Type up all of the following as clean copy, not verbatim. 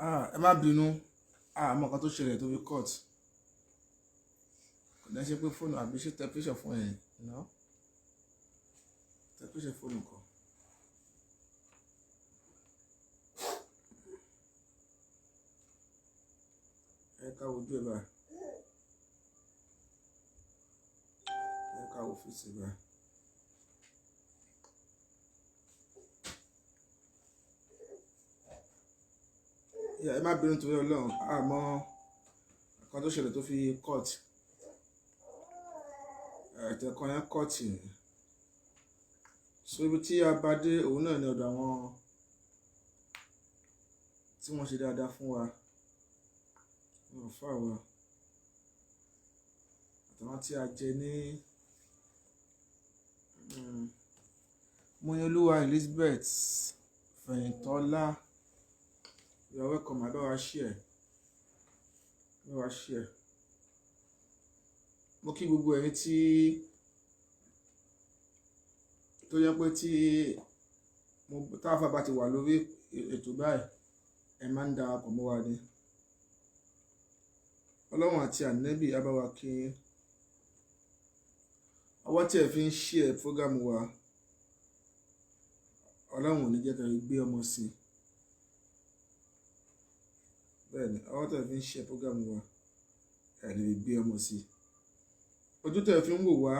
ẹ má bínú àmọ́ kan tó ṣẹlẹ̀ tó fi cut kò dá ṣe pé fóònù àbí ṣe tẹpíṣọ̀ fún ẹ̀ ná tẹpíṣọ̀ fóònù kan. ẹ ká wojú ẹ báyìí ẹ ká wo fèsì báyìí. ẹ má bínú torí Ọlọ́run àmọ́ kan tó ṣẹlẹ̀ tó fi cut ẹ̀tẹ̀kan yẹn cut ni so ibi tí a bá dé òun náà ní ọ̀dọ̀ àwọn tí wọ́n ṣe dáadáa fún wa wọn fà wá àtàwọn tí a jẹ ní Mọ́yínlúwà Elizabeth Fẹ̀yìntọ́lá. You are welcome. I don't share. No share. Mo kí gbogbo ẹ̀yin tí tó yẹ pé tí mo táfà bá ti wà lórí ètò báyìí ẹ máa ń darapọ̀ mọ́ wa ni. Ọlọ́run àti ànẹ́bì á bá wa kí ọwọ́ tí ẹ fi ń share program wa Ọlọ́run ò ní jẹ́ kẹ́ gbé ọmọ sí i. Bẹ́ẹ̀ni àwọn tẹ̀ fi ń ṣe program wa ẹ̀ lè gbé ọmọ sí i. Ojú tẹ̀ fi ń wò wá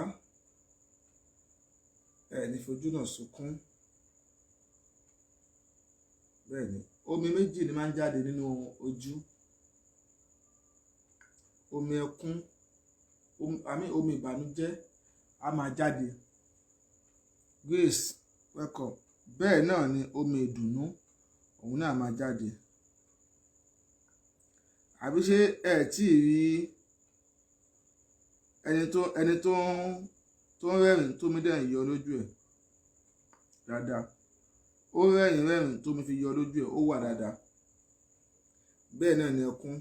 ẹ̀ ní fojú náà sunkún. Bẹ́ẹ̀ni omi méjì ni máa ń jáde nínú ojú, omi ẹkún omi ìbànújẹ́ á máa jáde. Grace welcome. Bẹ́ẹ̀ náà ni omi ìdùnnú òun náà máa jáde. Àbí ṣé ẹ tí rí ẹni tó ń rẹ́rìn tó mi dẹ̀ ń yọ lójú ẹ̀ dáadáa, ó rẹ́rìn tó mi fi yọ lójú ẹ̀ ó wà dáadáa. Bẹ́ẹ̀ náà ni ẹkún.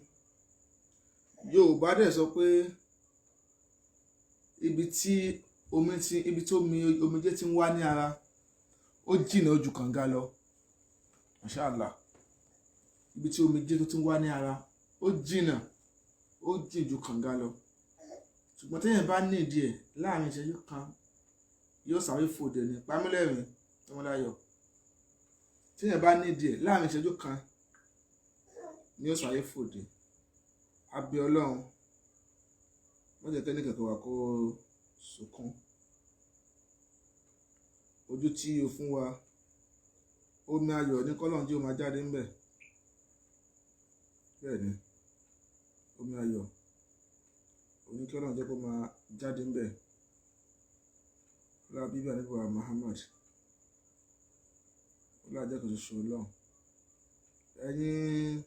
Yorùbá dẹ̀ sọ pé ibi tí omijé ti ń wá ní ara ó jìnnà ojú kànga lọ. Mashallah. Ibi tí omijé tó ti ń wá ní ara ó jìnnà ó jìn ju kànga lọ. Ṣùgbọ́n téèyàn bá nídìí ẹ̀ láàrin ìṣẹ́jú kan yóò sáré fòdè ní Pamílẹ́rìn Tọ́mọláyọ̀. Téèyàn bá nídìí ẹ̀ láàrin ìṣẹ́jú kan ni yóò sáré fòdè. A bẹ̀ Ọlọ́run wọ́n jẹ́ kẹ́ni kẹ̀kẹ́ wà kó sunkún. Ojú tí o fún wa omi ayọ̀ ní kọ́lọ́n tí ó máa jáde ńbẹ̀. Bẹ́ẹ̀ni omi ayọ̀ òní kí Ọlọ́run jẹ́ kó máa jáde ńbẹ̀. Ọlá bíbí àníbọ̀ Muhammad ọlá jẹ́ kó ṣoṣo Ọlọ́run. Ẹ̀yin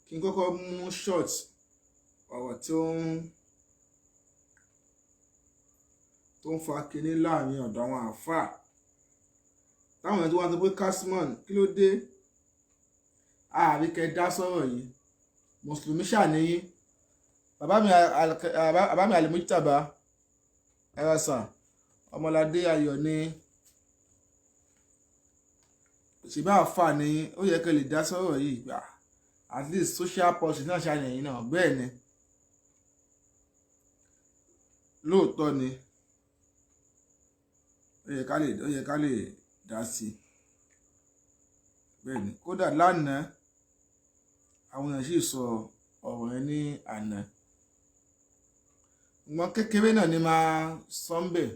kí n kọ́kọ́ mú short ọ̀rọ̀ tó ń fa kinní láàrin ọ̀dọ̀ àwọn àáfàá táwọn èèyàn tó wá sọ pé Kasmon kí ló dé àríkẹ́ dá sọ̀rọ̀ yìí mùsùlùmí ṣàníyí. Bàbá mi Alimujtaba ẹ̀rọ̀sà Ọmọládé Ayọ̀ ni ṣèbá àfà ni ó yẹ kẹ́ lè dá sọ̀rọ̀ yìí gbà at least social policy náà ṣàníyí náà. Bẹ́ẹ̀ ni lóòótọ́ ni ó yẹ ká lè dá sí i. Bẹ́ẹ̀ ni kódà lánàá àwọn èèyàn sì sọ ọ̀rọ̀ yẹn ní àná. Ṣùgbọ́n kékeré náà ni máa sọ́ńbẹ̀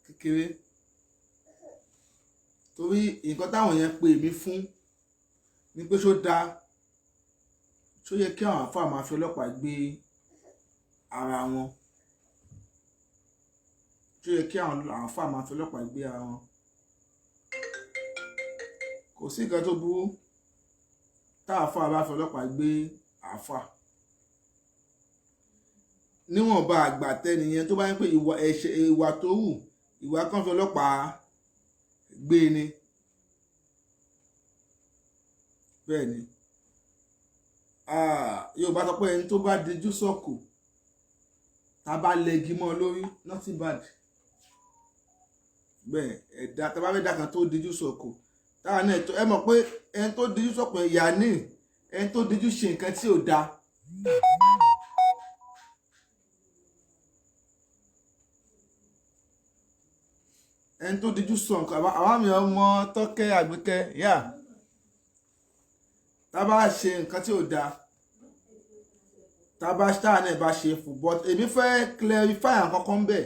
kékeré torí nǹkan táwọn yẹn pè mí fún ni pé ṣó dáa ṣó yẹ kí àwọn àfáà máa fi ọlọ́pàá gbé ara wọn, ṣó yẹ kí àwọn àfáà máa fi ọlọ́pàá gbé ara wọn. Kò sí nǹkan tó burú táàfáà bá fi ọlọ́pàá gbé àáfàá níwọ̀nba àgbà tẹ́niyẹn tó bá ń pè ìwà tó hù ìwà kan fi ọlọ́pàá gbé ni. Bẹ́ẹ̀ ni Yorùbá sọ pé ẹni tó bá dijú sọ̀kò tá a bá lẹ́gi mọ́ lórí nothing bad. Bẹ́ẹ̀ ẹ̀dá tá a bá fẹ́ dá kan tó dijú sọ̀kò táwa náà ẹ mọ̀ pé ẹni tó dijú sọ̀pọ̀ ìyá ní ẹni tó dijú ṣe nǹkan tí ò dáa. ẹni tó dijú sọ nǹkan àwọn mi ọmọ Tọ́kẹ́ Àgbékẹ́ yá tá bá ṣe nǹkan tí ò dáa tá bá táwa náà bá ṣe fún but èmi fẹ́ clarify àkọ́kọ́ ń bẹ̀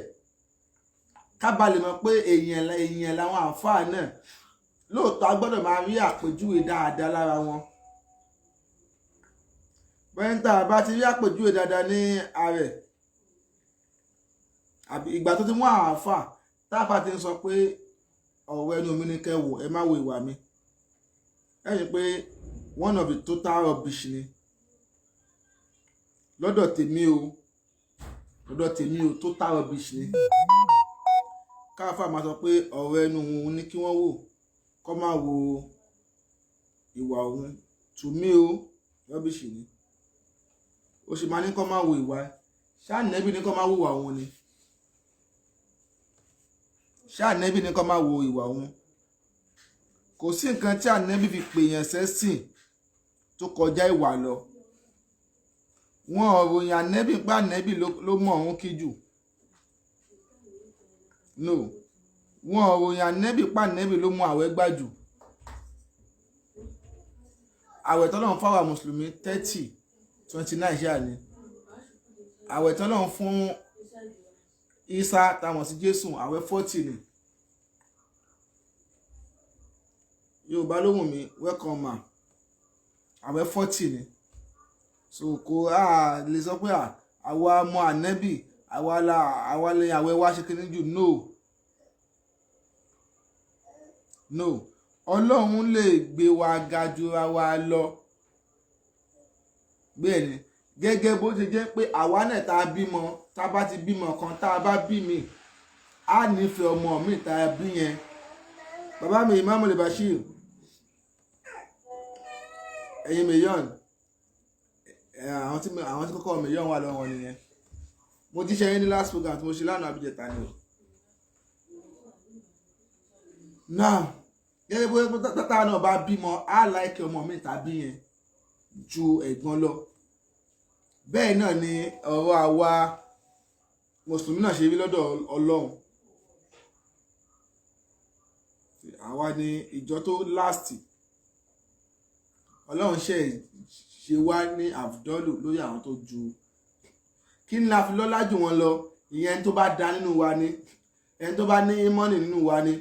ká bá lè mọ̀ pé èèyàn làwọn àǹfààní náà lóòótọ́ a gbọ́dọ̀ máa rí àpèjúwe dáadáa lára wọn. bẹ́ńtà bá ti rí àpèjúwe dáadáa ní ààrẹ àbí ìgbà tó ti mú àwọn àǹfà táàfà ti ń sọ pé ọ̀rọ̀ ẹnu mi ní kẹwò ẹ má wo ìwà mi ẹ rí i pé one of the total rubbish ni lọ́dọ̀ tèmi o total rubbish ni káfà máa sọ pé ọ̀rọ̀ ẹnu òun ní kí wọ́n wò kọ́ máa wo ìwà òun to me o rubbish ni ó sì máa ní kọ́ máa wo ìwà ṣáà nẹ́bí ní kọ́ máa wo ìwà òun ni ṣáà nẹ́bí ní kọ́ máa wo ìwà òun kò sí nǹkan tí ànẹ́bí fi pèèyàn sẹ́sìn tó kọjá ìwà lọ wọn ò ròyìn ànẹ́bí pé ànẹ́bí ló mọ̀ òun kí jù no wọn ò ròyìn ànẹ́bí pé ànẹ́bí ló mú àwẹ̀ gbà jù àwẹ̀ tọ́lọ́run fáwọn mùsùlùmí 29 ṣáà ni àwẹ̀ tọ́lọ́run fún Isa táwọn sí Jésù àwẹ̀ 40 ni Yorùbá ló wù mí welcome ma àwẹ̀ 40 ni so kò lè sọ pé àwa mọ ànẹ́bì àwa lè àwẹ̀ wá ṣe kíní jù no Ọlọ́run lè gbé wa ga jura wa lọ bẹ́ẹ̀ ni gẹ́gẹ́ bó ṣe jẹ́ pé àwa náà tá a bímọ tá a bá ti bímọ kan tá a bá bí mi á nífẹ̀ẹ́ ọmọ mi tá a bí yẹn bàbá mi Imam Bashir ẹ̀yin mẹ́yọ̀n àwọn tí kọ́kọ́ mẹ́yọ̀n wà lọ́wọ́ nìyẹn mo ti ṣe yín ní last program tí mo ṣe lánàá àbíjẹta ni o now gẹ́gẹ́ bó tátà náà bá bímọ á láìkẹ́ ọmọ mi tàbí yẹn ju ẹ̀gbọ́n lọ bẹ́ẹ̀ náà ni ọ̀rọ̀ àwa mùsùlùmí náà ṣe rí lọ́dọ̀ Ọlọ́run àwa ni ìjọ tó láàstì Ọlọ́run ṣe wá ní àfdọ́lù lórí àwọn tó ju kí ni la fi lọ́lá jù wọn lọ ìyẹn tó bá dá nínú wa ni ẹni tó bá ní ìmọ́nì nínú wa ni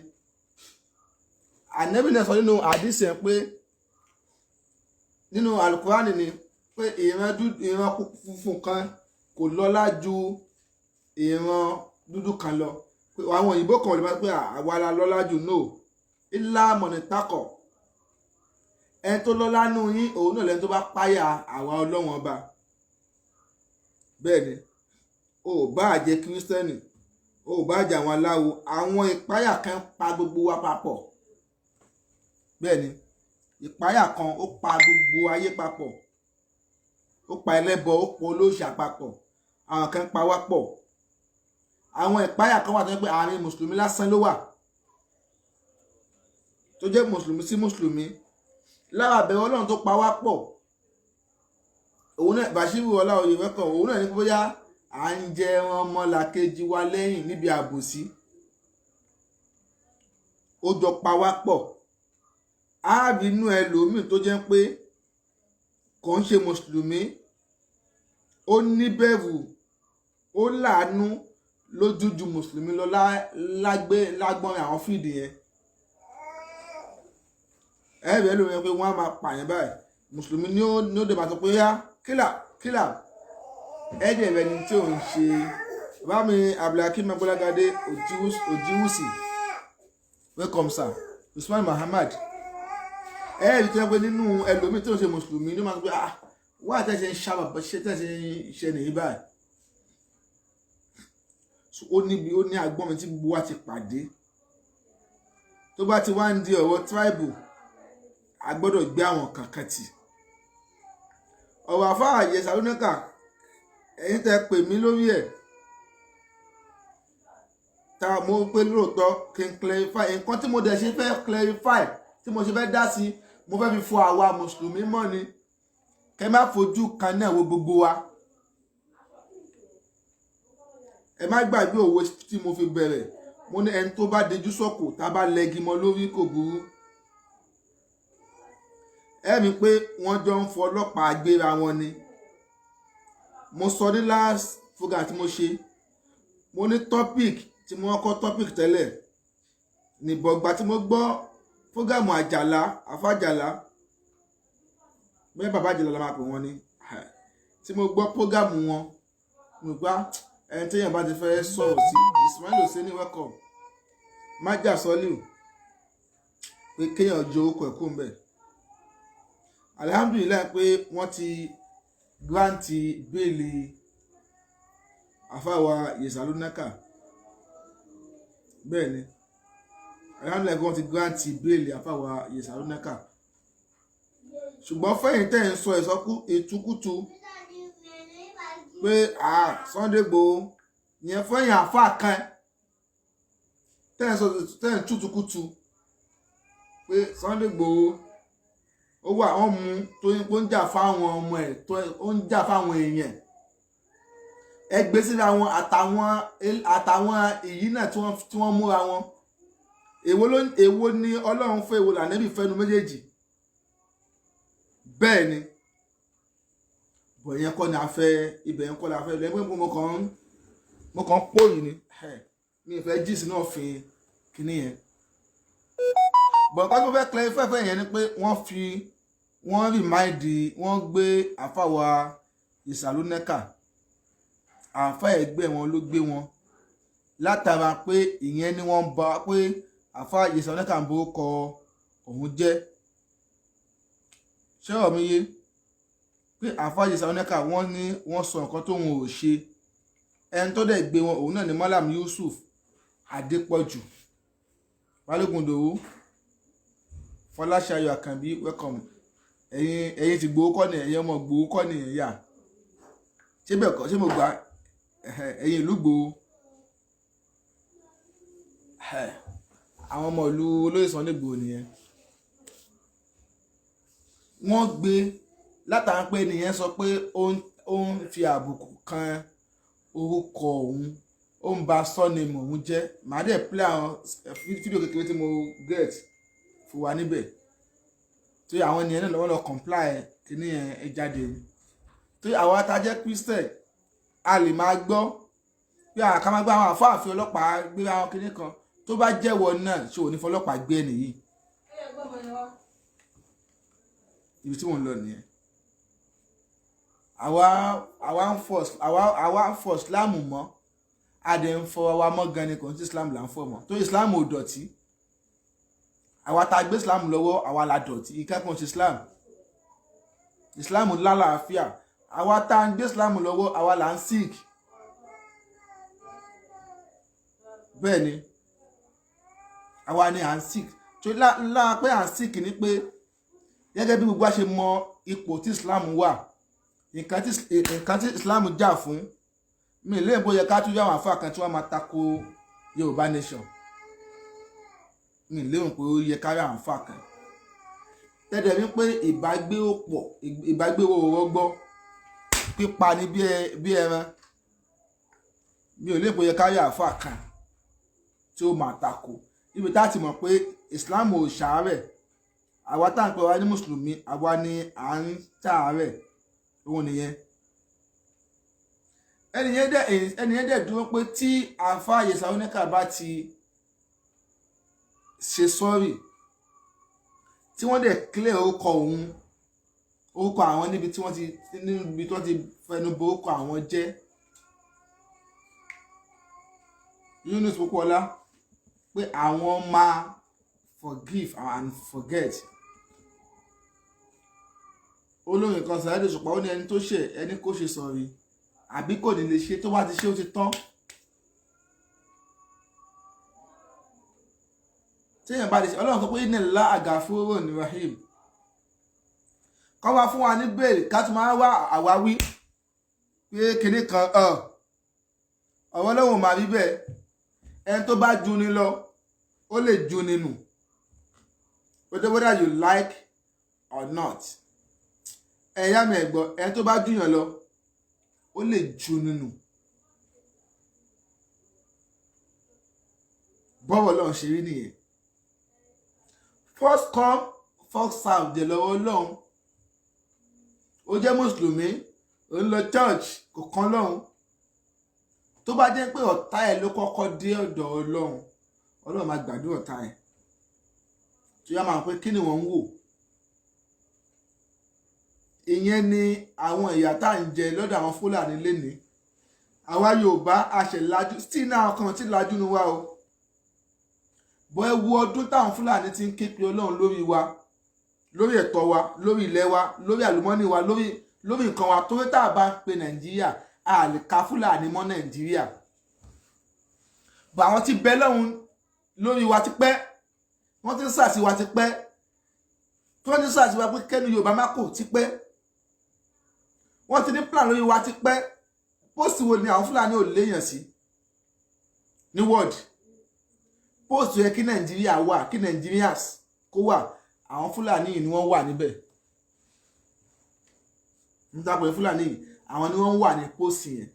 Ànábì náà sọ nínú àdìsí ẹ̀ pé nínú alukurani ni pé ìran funfun kan kò lọ́lá ju ìran dúdú kan lọ pé àwọn òyìnbó kan lè máa pé àwa la lọ́lá jù no ilá mọ̀nìtàkọ̀ ẹni tó lọ́lá nù yín òun náà lẹ́ni tó bá páyà àwa Ọlọ́run ọba bẹ́ẹ̀ ni o ò bá jẹ́ kírísítẹ́nì o ò bá jẹ́ àwọn aláwo àwọn ìpáyà kan pa gbogbo wa papọ̀ bẹ́ẹ̀ ni ìpáyà kan ó pa gbogbo ayé papọ̀ ó pa ẹlẹ́bọ ó pa olóòṣà papọ̀ àwọn kan pa wá pọ̀ àwọn ìpáyà kan wà tó jẹ́ pé àárín mùsùlùmí lásán ló wà tó jẹ́ mùsùlùmí sí mùsùlùmí lára àbẹ̀wò Ọlọ́run tó pa wá pọ̀ òun náà Bashiru Ọláoyè wẹ́kọ̀ òun náà ní bóyá à ń jẹ ẹran ọmọlàkejì wa lẹ́yìn níbi àbòsí ó jọ pa wá pọ̀ á rí inú ẹlòmíì tó jẹ́ pé kò ń ṣe mùsùlùmí ó níbẹ̀rù ó láàánú lójú ju mùsùlùmí lọ lágbọ́n àwọn fíìdì yẹn ẹ̀rẹ̀ ló yẹ pé wọ́n á máa pààyàn báyìí mùsùlùmí ní ó dé máa sọ pé yá kílà ẹ̀dẹ̀ rẹ̀ ni tí ò ń ṣe bàbá mi Abdulhakeem Agbọ́lágadé Òjíwùsì welcome sir Usman Muhammad ẹ̀rí tó yẹ pé nínú ẹlòmíì tí ó ṣe mùsùlùmí ló máa ń pẹ́ wá àtẹ̀ṣe ń ṣàbàbà tẹ̀ṣe ń ṣe nìyí báyìí ó ní agbọ́n mi tí gbogbo wa ti pàdé tó bá ti wá ń di ọ̀rọ̀ tribal a gbọ́dọ̀ gbé àwọn kankan tì ọ̀rọ̀ àfáà yẹ sàlónìkà ẹ̀yin tẹ́ pè mí lórí ẹ̀ tá mo pé lóòótọ́ kí n clarify nǹkan tí mo dẹ̀ ṣe fẹ́ clarify tí mo ṣe fẹ́ dá sí mo fẹ́ fi fọ àwa mùsùlùmí mọ́ ni kẹ́ má fojú kan náà wo gbogbo wa. Ẹ má gbàgbé òwe tí mo fi bẹ̀rẹ̀, mo ní ẹni tó bá dejú sọ̀kò tá bá lẹ́gi mọ́ lórí kò burú. Ẹ̀mí pé wọ́n jọ ń fọ ọlọ́pàá gbéra wọn ni. Mo sọ ní last program tí mo ṣe, mo ní topic tí mo kọ́ topic tẹ́lẹ̀ níbọ̀gbà tí mo gbọ́ fúgàmù Àjàlá Àfàjàlá bẹ́ẹ̀ bàbá Àjàlá la máa pè wọ́n ni, tí mo gbọ́ fúgàmù wọn mo gbá ẹni tí èèyàn bá ti fẹ́ sọ̀rọ̀ sí Ismail Husseini welcome májà sọ́lù pé kéèyàn jọ okò ẹ̀kú ń bẹ̀. Alhamdulillah pé wọ́n ti granti bẹ́ẹ̀lì àfáwà Yèsàlú Nákà, bẹ́ẹ̀ ni alhamdulillah wọ́n ti granti bẹ́ẹ̀lì àfáwà Yèsàlú Nákà. Ṣùgbọ́n fẹ́yìn tẹ́ ń sọ ìsọkú ìtukútu pé Sunday Igboho yẹn fẹ́yìn àfá kan tẹ́ ń tútukútu pé Sunday Igboho ó wà wọ́n mú tó ń jà fáwọn ọmọ ẹ̀ tó ń jà fáwọn èèyàn ẹgbẹ́ síra wọn àtàwọn èyí náà tí wọ́n múra wọn. Èwo ni Ọlọ́run fẹ́, èwo lànẹ́bì fẹ́nu méjèèjì. Bẹ́ẹ̀ ni bọ̀ yẹn kọ́ ni a fẹ́, ibẹ̀ yẹn kọ́ la fẹ́ lẹ́gbẹ́ mo kàn pòyìn ni mi ì fẹ́ jí sínú ọ̀fìn kìíní yẹn. Bọ̀ nǹkan tó fẹ́ clarify fẹ́ yẹn ni pé wọ́n gbé àfáwà Yèsàlú Nákà, àfá ẹgbẹ́ wọn ló gbé wọn látara pé ìyẹn ni wọ́n bá pé àfá Yèsàlú Nákà ń bó kọ òun jẹ́. Ṣé ọ̀rọ̀ mi yé? Pé àfá Yèsàlú Nákà wọ́n sọ nǹkan tó wọn ò ṣe. Ẹni tó dẹ̀ gbé wọn òun náà ni Malam Yusuf Adépọ̀jù, Balógun Ìdòwú, Fọláṣayọ̀ Àkànbí welcome. Ẹ̀yin ti Ìgbòho kọ́ ni ẹ̀yin ọmọ Ìgbòho kọ́ ni ẹ̀yà. Ṣé bẹ́ẹ̀ kọ́, ṣé mo gbà ẹ̀yin ìlú Ìgbòho? Àwọn ọmọ ìlú olóyè Sunday Igboho nìyẹn. Wọ́n gbé látara pé nìyẹn sọ pé ó ń fi àbùkù kan orúkọ òun, ó ń ba surname òun jẹ́. Màá dẹ̀ play àwọn fídíò kékeré tí mo get fún wa níbẹ̀ tó yẹ àwọn ènìyàn náà lọ́wọ́ lọ comply kíní ẹ jáde tó yẹ àwọn atajẹ́ Christian a lè máa gbọ́ pé àká máa gbọ́ àwọn àfáàfin ọlọ́pàá gbé àwọn kíní kan tó bá jẹ́wọ́ náà ṣé ò ní fọlọ́pàá gbé ẹni yìí. Ibi tí wọ́n ń lọ nìyẹn. àwa ń fọ Islam mọ́, a dẹ̀ ń fọ wa mọ́ gan ni kò ní sí Islam là ń fọ mọ́ tó Islam ò dọ̀tí. Àwa tá gbé Islam lọ́wọ́ àwa la dọ̀tí, ìkẹ́kọ̀ọ́ sí Islam lálàáfíà. Àwa tá gbé Islam lọ́wọ́ àwa là ń sick. Bẹ́ẹ̀ ni àwa ni à ń sick tó lára pé à ń sick ni pé gẹ́gẹ́ bí gbogbo a ṣe mọ ipò tí Islam wà, nǹkan tí Islam jà fún, mi lè bóyá ká tún yàwọn àfáà kan tí wọ́n máa tako Yorùbá nation. Mi lérò pé ó yẹ kárí àwọn àfáà kan tẹ́lẹ̀ ní pé ìbágbé ò rọgbọ́, pípa ní bí ẹran. Mi ò lè bóyá kárí àfáà kan tí ó máa tako, ibi tá ti mọ̀ pé Islam ò ṣàárẹ̀. Àwa tá ń pè wá ní mùsùlùmí, àwa ni à ń ṣàárẹ̀, òun nìyẹn. ẹnìyẹn dẹ̀ dúró pé tí àfáà Yèsàlú Nákà bá ti ṣe sọ́rì tí wọ́n dẹ̀ clear orúkọ àwọn níbi tí wọ́n ti fẹnu bo orúkọ àwọn jẹ́. Yunus Popoola pé àwọn máa forgive and forget. Olórin kan Saheed Òṣùpá ó ní ẹni tó ṣẹ̀ ẹni kó ṣe sọ̀rí àbí kò ní lè ṣe, tó bá ti ṣe ó ti tán. Téèyàn bá lè ṣe, Ọlọ́run sọ pé inna Allaha ghafurun rahim. Kọ́ wá fún wa ní bẹ́ẹ̀lì ká tún máa wá àwáwí pé kinní kan ọ̀rọ̀ Ọlọ́run máa rí bẹ́ẹ̀. Ẹni tó bá ju ni lọ ó lè ju ni nù. whether you like or not. Ẹ̀yà mi ẹ̀gbọ́n ẹni tó bá júyàn lọ ó lè ju nínú. Bọ́wọ̀ Ọlọ́run ṣe rí nìyẹn. First come first serve dẹ̀ lọ́wọ́ Ọlọ́run. Ó jẹ́ mùsùlùmí ó ń lọ church kò kan lọ́hùn. Tó bá jẹ́ pé ọ̀tá ẹ̀ ló kọ́kọ́ dé ọ̀dọ̀ Ọlọ́run, Ọlọ́run máa gbàdúrà ọ̀tá ẹ̀. Tó yá máa pé kí ni wọ́n ń wò. Ìyẹn ni àwọn ìyà tá à ń jẹ lọ́dọ̀ àwọn Fúlàní lénìí. Àwa Yorùbá aṣèlájú still náà kan tí lajú ni wá o. Bọ́ ẹ wo ọdún táwọn Fúlàní ti ń ké pe Ọlọ́run lórí wa, lórí ẹ̀tọ́ wa, lórí ilẹ̀ wa, lórí àlùmọ́nì wa, lórí nǹkan wa. Torí tá a bá pe Nàìjíríà a lè ka Fúlàní mọ́ Nàìjíríà. Bọ́ àwọn ti bẹ lọ́hùn lórí wa ti pẹ́, wọ́n ti ń sàsí wa ti pẹ́, tí wọ́n ti ń sàsí wa pé kẹ́nu Yorùbá má kò ti pẹ́, wọ́n ti ní plan lórí wa ti pẹ́. Póòsì wo ni àwọn Fúlàní ò léèyàn sí ní world? Póòsì yẹ kí Nàìjíríà wà, kí Nigerians kó wà, àwọn Fúlàní yìí ni wọ́n wà níbẹ̀. Nígbà pé Fúlàní yìí àwọn ni wọ́n wà ní póòsì yẹn.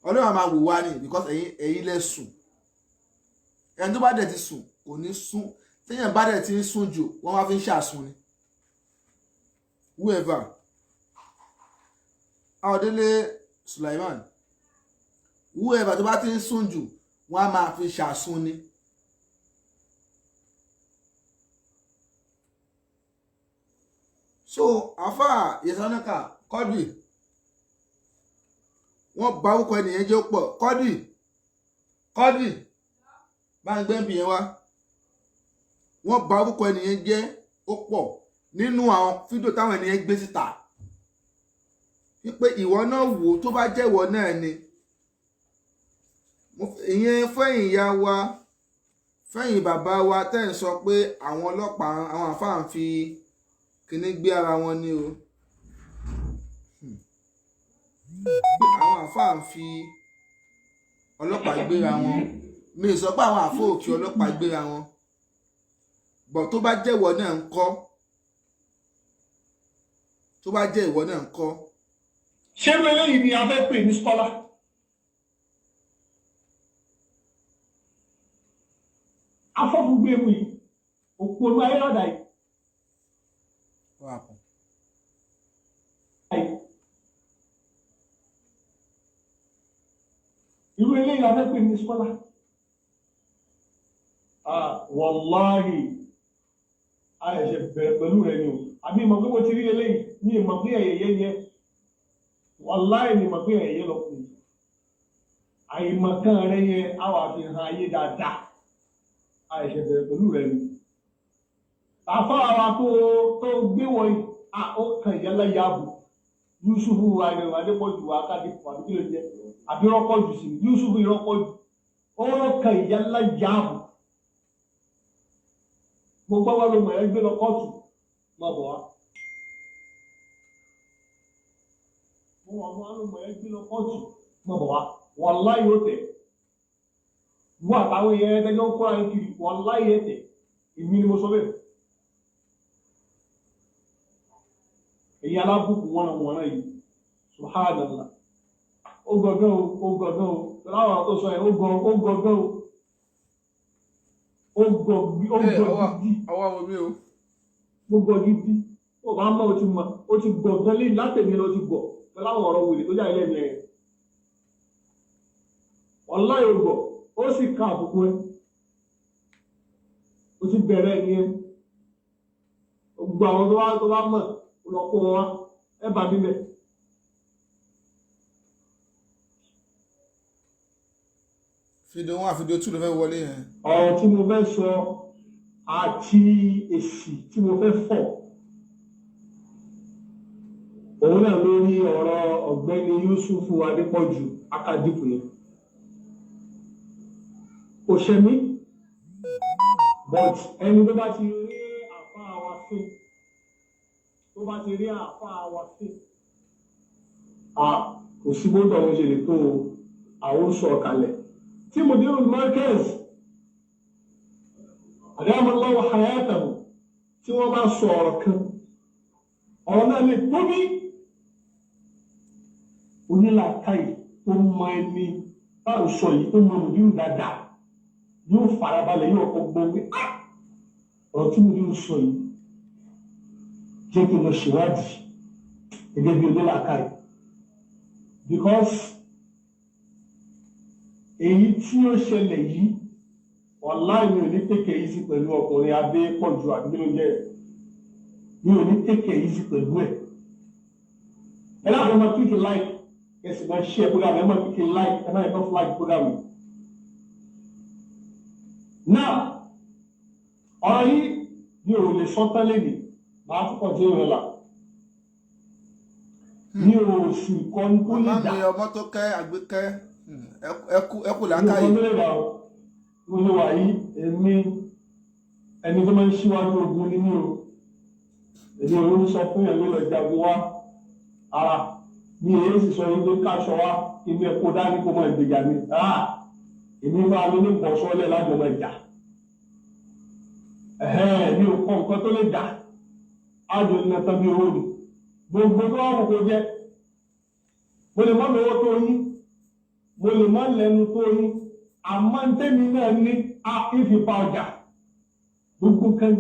Ọlọ́run máa wò wá ní because ẹ̀yin lẹ sùn. Ẹni tó bá dẹ̀ ti sùn kò ní sùn. Téèyàn bá dẹ̀ ti ń sùn jù wọ́n máa fi ń ṣàsùn ni. Whoever. Ayọ̀délé Sulaiman. Whoever tó bá ti ń sùn jù wọ́n á máa fi ṣàsùn ni. So àfà Yẹsanaka Quadri wọ́n bá orúkọ ènìyàn jẹ́ pọ̀. Quadri bá ń gbẹ́ǹbì yẹn wá. Wọ́n bá orúkọ ènìyàn jẹ́ ó pọ̀ nínú àwọn fídíò táwọn ènìyàn gbé síta. Wípé ìwọ náà wò tó bá jẹ́ ìwọ náà ni. Ìyẹn fẹ́yìn ìyá wa, fẹ́yìn bàbá wa tẹ́ ń sọ pé àwọn ọlọ́pàá, àwọn àfáà ń fi kíní gbé ara wọn ni o. Àwọn àfáà ń fi ọlọ́pàá gbéra wọn. Mi sọ pé àwọn àfáà ò fi ọlọ́pàá gbéra wọn. Bọ̀ tó bá jẹ́ ìwọ náà ń kọ́. Tó bá jẹ́ ìwọ náà ń kọ́. Ṣé eléyìí ni a fẹ́ pè ní skọ́lá? Afọ́fúgbé mu yìí, òpònú ayélujára yìí. What happened? Irú eléyìí la fẹ́ pè ní skọ́lá. Wàláhì, a ẹ̀ṣẹ̀ bẹ̀rẹ̀ pẹ̀lú rẹ̀ ni o. Àbí ìmọ̀ pé mo ti rí eléyìí ní ìmọ̀ pé ẹ̀yẹ yẹn. Wàláhì ni ìmọ̀ pé ẹ̀yẹ lọ pè é. Àìmọ̀kan rẹ̀ yẹn á wà fi hàn ayé dáadáa. A ẹ̀ṣẹ̀ bẹ̀rẹ̀ pẹ̀lú rẹ̀ ni. Àfáà wa tó gbé wọ̀nyí, ó kàn yálà yàbù. Yusufu Adépọ̀jù Akádé àbí kí ló jẹ́? Àbí Rọ́pọ̀jù sí Yusufu Rọ́pọ̀jù. Ó kàn yálà yàbù. Mo gbọ́ wá ló mọ̀ ẹ́ gbé lọ kóòtù. Má bọ̀ wá. Mo wá ló mọ̀ ẹ́ gbé lọ kóòtù. Má bọ̀ wá. Wàláhì ó tẹ̀. Wọ́n àtàwọn èèyàn ẹ̀ẹ́dẹ́gbẹ́ ń kóra yín kiri. Wàláhì ẹ̀ tẹ̀. Èmi ni mo sọ bẹ́ẹ̀. Èyí alábùkù wọ́nà yìí. Subhanallah. Ó gọ̀gán o. Láwọn tó sọ ẹ̀ ó gọ̀gán o. Ó gọ̀ gidi. Ọwọ́ wo mi o. Gbogbo gidi. Ó bá mọ́ o ti gọ̀gán lé látẹ̀mí lọ ti gọ̀. Láwọn ọ̀rọ̀ wòlé tó jáde lẹ́nu ẹ̀. Wàláhì ó gọ̀. Ó sì ká àbùkù ẹ̀. Ó ti bẹ̀rẹ̀ ní ẹ̀. Gbogbo àwọn tó bá mọ̀ lọ́pọ̀ wọn ẹ bá bíbẹ̀. Fídíò 1 fídíò 2 ló fẹ́ wọlé yẹn. Ọ̀rọ̀ tí mo fẹ́ sọ àti èsì tí mo fẹ́ fọ̀ òun náà lórí ọ̀rọ̀ ọ̀gbẹ́ni Yusufu Adépọ̀jù Akádé yẹn. Kò ṣe mí but ẹni tó bá ti rí àfáà wa fún tó bá ti rí àfáà wa fún kò sí bó tọ̀hún ṣe lè tó àwọn sọ kalẹ̀ tí mo dérò Marquez àdámọ́ lọ́wọ́ hayatahu tí wọ́n bá sọ ọ̀rọ̀ kan ọ̀rọ̀ náà lè tóbi onílàákàyè tó mọ ẹni bá ń sọ yìí tó mọ mùdírù dáadáa yóò farabalẹ̀ yóò kọ́ gbọ́ pé ọ̀rọ̀ tí mùdírù sọ yìí jẹ́ kí n lọ ṣèwádìí gẹ́gẹ́ bí onílàákàyè because èyí tí ó ṣẹlẹ̀ yìí wallahi mi ò ní tèkè yìí sí pẹ̀lú ọkùnrin abẹ́ pọ̀jù àbí ló jẹ́ mi ò ní tèkè yìí sí pẹ̀lú ẹ̀ ẹ láti ọmọ kíkì like ẹ sì máa share program ẹ máa kíkì like ẹ máa ẹ̀kọ́ flag program yìí. Now ọ̀rọ̀ yìí mi ò lè sọ tẹ́lẹ̀ nì máa fọkàn tí ó rẹ̀ là mi ò sì kọ́ ní kó lè dà. Màmá mi ọmọ tó kẹ́ àgbékẹ́ ẹkù làákàyè. Mo ní wà yí èmi ẹni tó máa ń ṣíwájú ogun nínú o èmi ò ń sọ fún ẹ̀mí lọ jagun wá ara ní èyí sì sọ yín pé káṣọ wá inú ẹ̀kọ́ dání kó mọ ìgbèjà mi èmi máa mi ní pọ̀ sọ́lẹ̀ láti ọmọ ìjà mi ò kọ́ nǹkan tó lè jà ájò ní ẹ̀tọ́ bí owó ni gbogbo tó wà kókó jẹ́ mo lè má lówó tó yín mo lè má lẹ́nu tó yín àmọ́ tẹ́mi náà ní ìfipá ọjà gbogbo kan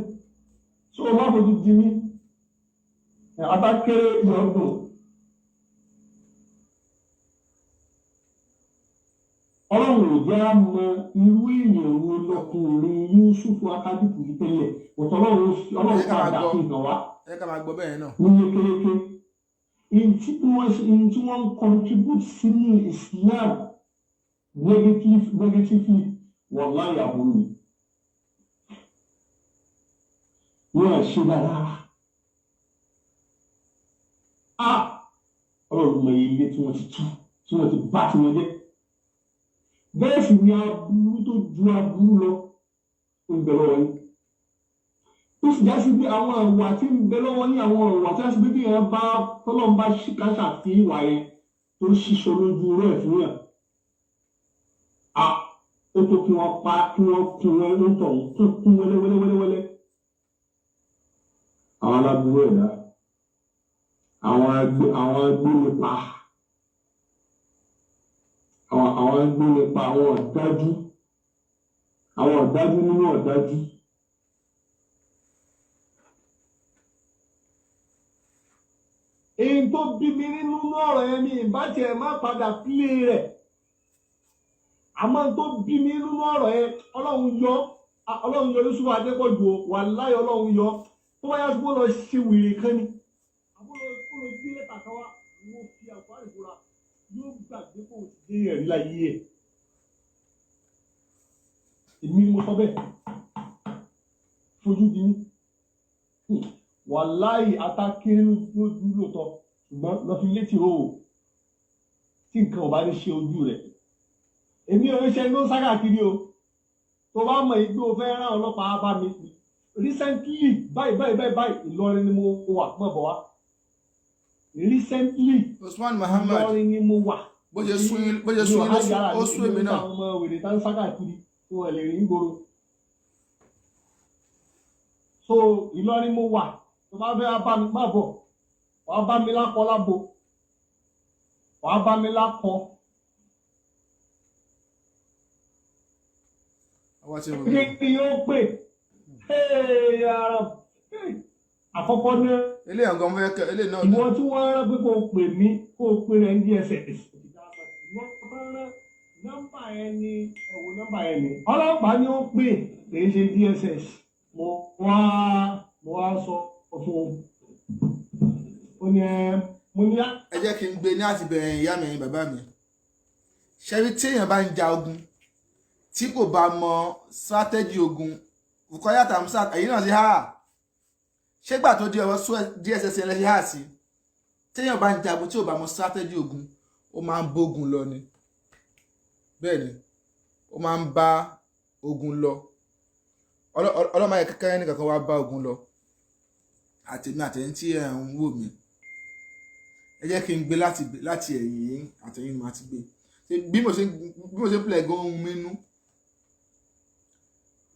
tí o má fojú di mí atákéré ìyọ̀dùn ọlọ́run ò jẹ́ àmọ́ irú èèyàn wo lọkùnrin Yúsúfù Akádìpù yìí tẹ́lẹ̀ òtọ́ ọlọ́run padà fi hàn wá ẹ ká máa gbọ́ bẹ́ẹ̀ náà. ní kékeré in tí wọ́n contribute sínú Islam negatively wallahi àbúrò ni wọ́n ṣe dára ọlọ́run mọ ilé tí wọ́n ti tú tí wọ́n ti bá tí wọ́n jẹ́ bẹ́ẹ̀ sì ni aburú tó ju aburú lọ ń bẹ lọ́wọ́ yín ó sì já sí pé àwọn àwọ̀ àti ń bẹ lọ́wọ́ ní àwọn ọ̀wọ̀ àti láti pé bí èèyàn bá tọ́lọ́run bá ṣìkáṣà fi ìwà yẹn tó ṣíṣọ lójú rẹ̀ fún yàn ó tó kí wọ́n pa kí wọ́n kún wọn ló tọ̀ kún wẹ́lẹ́wẹ́lẹ́wẹ́lẹ́ àwọn aláburú ẹ̀dá àwọn agbónipa àwọn agbónipa àwọn ọ̀dájú nínú ọ̀dájú. èyí tó bí mi nínú ọ̀rọ̀ yẹn ni ìbátí ẹ̀ má padà pílé rẹ̀ àmọ́ tó bí mi nínú ọ̀rọ̀ yẹn ọlọ́run yọ Yúsúfù Adépọ̀jù wàláhì ọlọ́run yọ tó wáyà tó lọ ṣe wèrè kan ni àbúrò gbé lẹ́tà kan wá wọ́n fi àgbáyé ìfura yóò gbàgbé kó o ti dé ẹ̀rí láyé ẹ̀ èmi mo sọ bẹ́ẹ̀ fojú di ní wàláhì atákéré lójú lóòótọ́ ṣùgbọ́n lọ fi létí o tí nǹkan ò bá ní ṣe ojú rẹ̀ èmi ò ń ṣe ló ń ságàkiri o tó bá mọ̀ yìí pé o fẹ́ rán ọlọ́pàá bá mi recently báyìí Ìlọrin ni mo wà mọ̀ bọ̀ wá recently Usman Muhammad Ìlọrin ni mo wà bó ṣe sún ó sún èmi náà. àwọn ọmọ wèrè tá ń ságàkiri tí wọ́n lè rí ń gbòòrò so Ìlọrin mo wà tó bá fẹ́ bá mi má bọ̀ wàá bá mi lákọ lábo wàá bá mi lákọ. Kí yóò pè ara àkọ́kọ́ ní ilé ọ̀gán fẹ́ kẹ́ ilé náà. ìwọ tí wọ́n rán pé kó o pè mí kó o pè rẹ̀ ní DSS. wọ́n bá rán nọ́mbà yẹn ní ẹ̀wọ̀n nọ́mbà yẹn ní. ọlọ́pàá ni ó pè kì í ṣe DSS. mo wá sọ fún un. ó ní mo ní. ẹ jẹ́ kí n gbé ní àti bẹ̀rẹ̀ ìyá mi ẹ̀yin bàbá mi. ṣẹ́rí tí èèyàn bá ń ja ogun tí kò bá mọ strategy ogun Rukayat Hamzat ẹ̀yin náà ti há ṣégbà tó di ọ̀rọ̀ DSS ẹ̀ lẹ́sẹ̀ há sí téèyàn bá ń jagun tí ò bá mọ strategy ogun ó máa ń bógun lọ ni bẹ́ẹ̀ ni ó máa ń bá ogun lọ ọlọ́mọ ayẹ kẹ́kẹ́ ní kankan wá bá ogun lọ àtẹ̀mí àtẹ̀yìn tí ẹ̀ ń wò mí ẹ jẹ́ kí n gbé láti ẹ̀yìn àtẹ̀yìn máa ti gbé bí mo ṣe ń pilẹ̀ gan ohun mi nú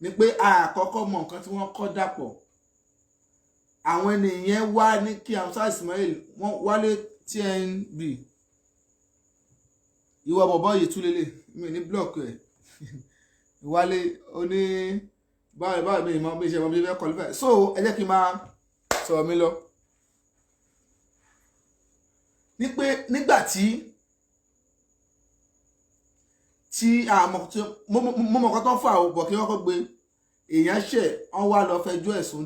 ni pé àkọ́kọ́ mọ nǹkan tí wọ́n kọ́ dàpọ̀ àwọn ènìyàn wá ní kí Hamzat Ismail wọ́n wálé TNB ìwọ bọ̀bọ̀ yìí tún lélẹ̀ mi ní blọọkì ẹ̀ wálé ó ní báyìí mi ìmọ̀ bí iṣẹ́ ọmọ bíbẹ́ kọ́ lófẹ́ so ẹ jẹ́ kí n máa sọ̀rọ̀ mi lọ ní pé nígbà tí mo mọ̀ kọ́ tó ń fà ó bọ̀ kí wọ́n kọ́ gbé èèyàn ṣẹ̀ wọ́n wá lọ fẹjọ́ ẹ̀sùn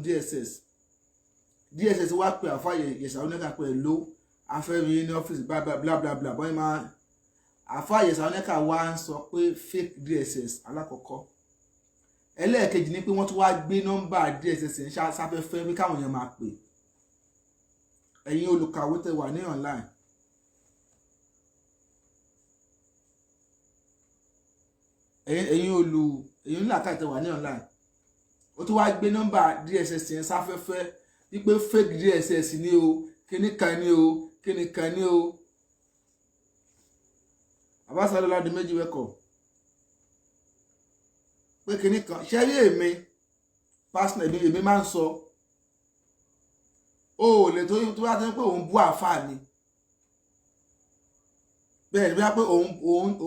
DSS wá pé àfáàyè Yẹ̀sà Oníkà pé ló afẹ́rin ní ọ́fíìsì blablabla bọ́n máa àfáà Yẹ̀sà Oníkà wá ń sọ pé fake DSS alákọ̀ọ́kọ́ ẹlẹ́ẹ̀kejì ni pé wọ́n tún wá gbé nọ́mbà DSS ń sáfẹ́fẹ́ bí káwọn èèyàn máa pè ẹ̀yin olùkàwé tẹ́ wà ní online ẹ̀yin onílàkà tẹ́ wà ní online ó tún wá gbé nọ́mbà DSS ń sáfẹ́fẹ́ wípé fake DSS ni o kíní kan ni o kíní kan ni o Abáṣálẹ̀ Ọládé méjì wẹ́kọ̀ pé kíní kan ṣe rí èmi pásítọ̀ èmi máa ń sọ o ò lè tó bá ti ń pé òun bú àáfàá mi bẹ́ẹ̀ ni bí wọ́n pé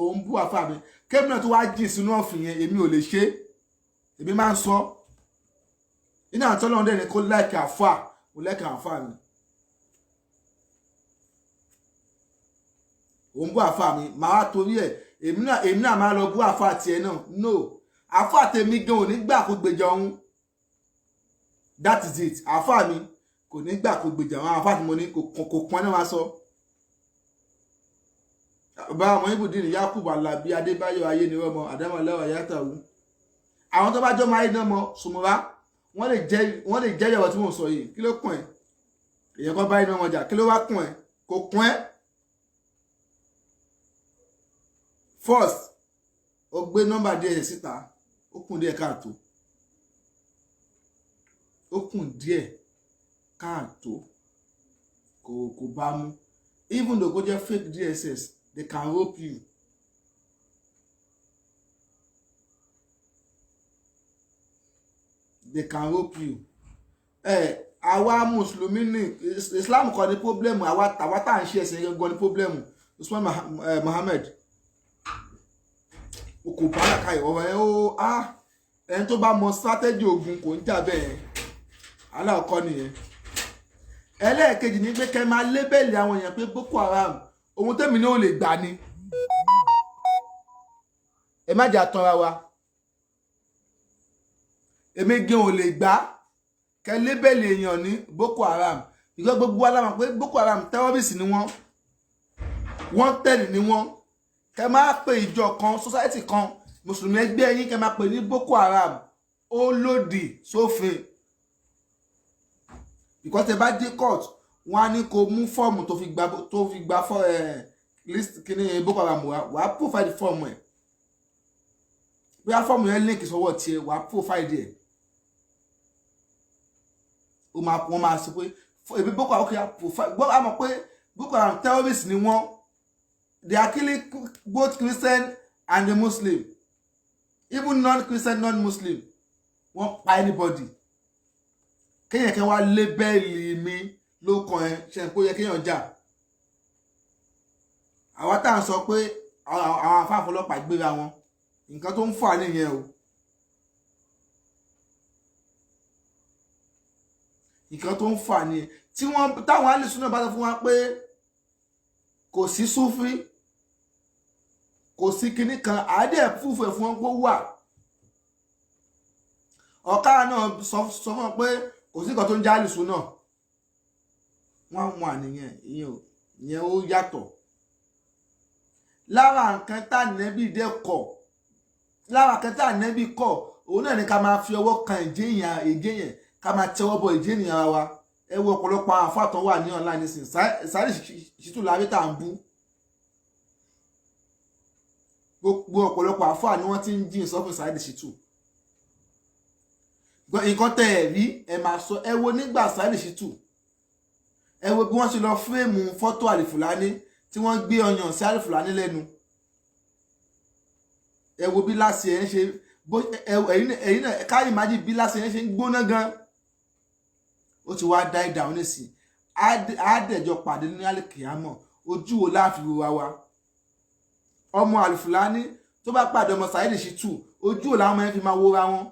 òun bú àáfàá mi kébì náà tó wá jìn sínú ọ̀fìn yẹn èmi ò lè ṣe èmi máa ń sọ iná àtọ́lọ́run dẹ̀ ni kó láìkì àáfàá mo lẹ́kì àáfàá mi òun bú àáfàá mi màá wá torí ẹ̀ èmi náà máa lọ bú àáfàá tiẹ̀ náà no àáfàá tèmi gan ò ní gbà kó gbèjà òun that is it àáfàá mi kò ní gbà kó gbèjà àwọn àáfàá tí mo ní kò pọn náà wá sọ bá ọmọ ibùdíni Yakubu Alábí Adébáyọ̀ ayé ni wọ́n mọ àdámọ̀lẹ́wà yàtàwù àwọn tó bá jọ máa iná mọ sùmùrà wọ́n lè jẹ́ ìyàwó tí mo sọ yìí kí ló kún ẹ̀ èèyàn kan bá iná wọn jà kí ló wá kún ẹ̀ kò kún ẹ̀ first ó gbé nọ́mbà díẹ̀ síta ó kún díẹ̀ káàtó ó kún díẹ̀ káàtó kò bá mú even though kó jẹ́ fake DSS they can rope you they can rope you àwa mùsùlùmí ní Islam kọ́ ní pọ́blẹ́mù àwa tá à ń ṣe ẹ̀sìn gangan ní pọ́blẹ́mù Usman Mohammed kò bá àkà ọ̀rọ̀ ẹ̀ ó ẹni tó bá mọ strategy ogun kò ń jà bẹ́ẹ̀ aláàkọ́ nìyẹn ẹlẹ́ẹ̀kejì ní pé kẹ́ máa lébẹ̀lì àwọn èèyàn pé Boko Haram ohun tẹ́mi ní ò lè gbà ni ẹ má jà tanra wa èmi gan ò lè gbà kẹ́ lébẹ̀lì èèyàn ní Boko Haram ìgbà gbogbo alámọ̀ pé Boko Haram terrorist ni wọ́n tẹ̀lé ni wọ́n kẹ́ máa pè ìjọ kan society kan mùsùlùmí ẹgbẹ́ yín kẹ́ máa pè ní Boko Haram ó lòdì sófin because tẹ́ bá dé court wọ́n á ní kó mú fọ́ọ̀mù tó fi gba list kíní Boko Haram wàá provide fọ́ọ̀mù ẹ̀ bí a fọ́ọ̀mù yẹn link sọ́wọ́ tiẹ̀ wàá provide ẹ̀ wọ́n máa sọ pé ebi Boko Haram gbọ́ àmọ́ pé Boko Haram terrorists ni wọ́n they are killing both Christian and the Muslim even non-Christian non-Muslim wọ́n pa anybody kéèyàn kan wá lébẹ́ẹ̀lì mi ló kàn ẹ́ ṣe pé ó yẹ kéèyàn jà àwa tá à ń sọ pé àwọn afáfọlọ́pàá gbéra wọn nǹkan tó ń fà nìyẹn o nǹkan tó ń fà nìyẹn tí wọ́n táwọn alẹ́sùn náà bá sọ fún wa pé kò sí súfí kò sí kinní kan àádẹ́ fúfẹ̀ fún wọn pé wà ọ̀ká náà sọ fún wọn pé kò sí nǹkan tó ń já alẹ́sùn náà wọ́n mú àníyàn ìyẹn ó yàtọ̀ lára nǹkan tá nẹ́bí dẹ́ kọ̀ lára nǹkan tá nẹ́bí kọ̀ òun náà ní ká máa fi ọwọ́ kan èjèèyàn ká máa tẹ́wọ́ bọ èjèèyàn ara wa ẹ wo ọ̀pọ̀lọpọ̀ àwọn àfáàtàn wà ní online nísìn Saheed Shittu lárí tá à ń bú gbogbo ọ̀pọ̀lọpọ̀ àfáà ni wọ́n ti ń jìn sọ́fún Saheed Shittu nǹkan tẹ́ ẹ̀ rí ẹ máa sọ ẹ wo nígbà Saheed Shittu ẹ wo bí wọ́n ṣe lọ fíìmù fọ́tò Alifulani tí wọ́n gbé ọyàn sí Alifulani lẹ́nu ẹ wo bí láti ẹ̀ ń ṣe bó ẹ̀yin náà ká imagine bí lásán yẹn ṣe ń gbóná gan ó ti wá dá ìdáhùn nísìn àádẹ́jọ pàdé ní àlìkìyámọ̀ ojú wo láàfin wa ọmọ Alifulani tó bá pàdé ọmọ Saheed Shittu ojú wo làwọn ọmọ yẹn fi máa wóra wọn.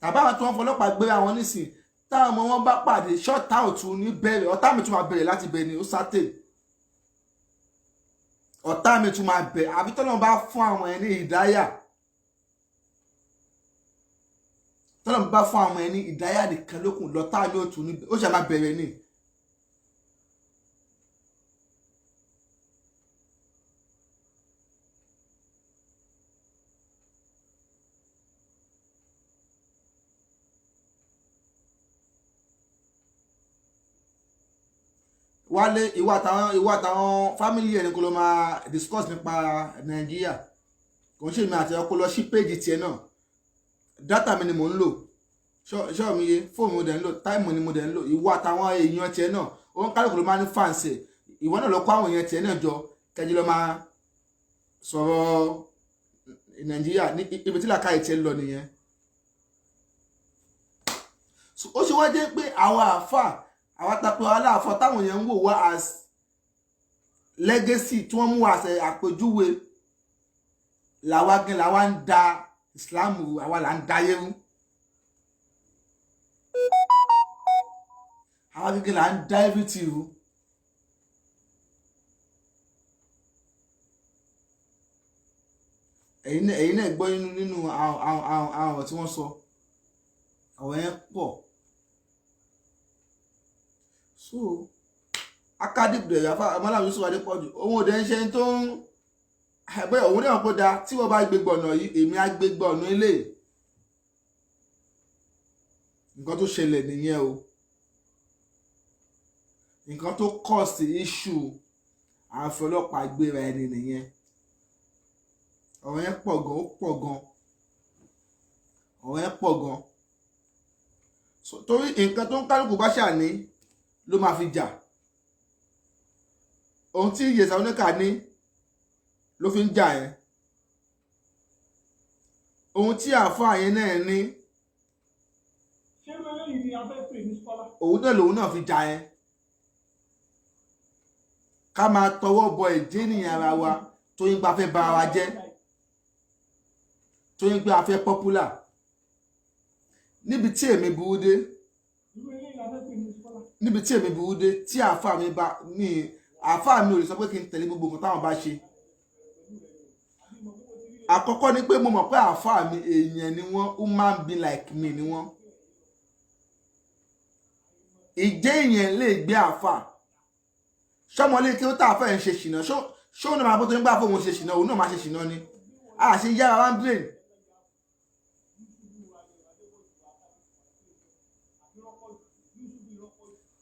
tàbá àwọn tí wọ́n fọlọ́pàá gbéra wọn nísìn táwọn ọmọ wọn bá pàdé ṣọ́ọ̀tà òtún ní bẹ̀rẹ̀ ọ̀tá mi tún máa bẹ̀rẹ̀ láti bẹ̀rẹ̀ ní ó sátè ọ̀tá mi tún máa bẹ̀rẹ̀ àbí tọ́lọ́run bá fún àwọn ẹni ìdáyà tọ́lọ́run bá fún àwọn ẹni ìdáyà nìkan lókun lọ́tá mi òtún ní ó ṣe máa bẹ̀rẹ̀ ní. Wálé ìwà àtàwọn fámìlì ẹni kó lọ máa discuss nípa Nàìjíríà kò ń ṣe mi àti ọkọ lọ sí péjì tiẹ̀ náà dátà mi ni mò ń lò ṣọ́ọ̀ mi yé fóònù mo dẹ̀ ń lò táìmù ni mo dẹ̀ ń lò ìwà àtàwọn èèyàn tiẹ̀ náà òun kálukú ló máa ní fáǹsì ìwọ náà lọ kó àwọn èèyàn tiẹ̀ náà jọ kẹjì lọ máa sọ̀rọ̀ Nàìjíríà ní ibi tí làkàyè tiẹ̀ lọ nìyẹn. Ó ṣe wá jẹ́ pé àwọn àáfàá àwọn tapẹ́ aláàfọ́ táwọn èèyàn ń wò wá as legacy tí wọ́n mú wá as àpèjúwe làwa gan làwa ń da Islam àwa là ń da yẹ́rú àwa gẹ́gẹ́ là ń da everything rú. ẹ̀yin náà gbọ́ nínú àwọn tí wọ́n sọ àwọn yẹn pọ̀. So academic dẹ̀ Mallam Yusuf Adépọ̀jù òun ò dẹ̀ ń ṣe tó ń ẹgbẹ́ òun dẹ̀ wọ́n kó da tí wọ́n bá gbégbọ̀ ọ̀nà yìí èmi á gbégbọ̀ ọ̀nà ilé nǹkan tó ṣẹlẹ̀ nìyẹn o nǹkan tó cause issue àfi ọlọ́pàá gbéra ẹni nìyẹn ọ̀rọ̀ yẹn pọ̀ gan ó pọ̀ gan ọ̀rọ̀ yẹn pọ̀ gan torí nǹkan tó ń kálukú bá ṣàní ló máa fi jà ohun tí Yèsà Oníkà ní ló fi ń jà yẹn ohun tí àáfàá yẹn náà ní òun náà lòun náà fi jà yẹn ká máa tọwọ́ bọ ìdí ènìyàn ara wa tó yín pa fẹ́ ba ara jẹ́ tó yín pé a fẹ́ popular níbi tí èmi burú dé tí àáfàá mi bá ní àáfàá mi ò lè sọ pé kí n tẹ̀lé gbogbo nǹkan táwọn bá ṣe àkọ́kọ́ ni pé mo mọ̀ pé àáfàá mi èèyàn ni wọ́n human being like me ni wọ́n ìjẹ́ èèyàn lè gbé àáfàá ṣọ́mọlé kí ó tà fẹ́ ń ṣe ṣìnà ṣó ní máa bó tó ń gbà fóun ṣe ṣìnà òun náà máa ṣe ṣìnà ni a ṣe yára wá ń brain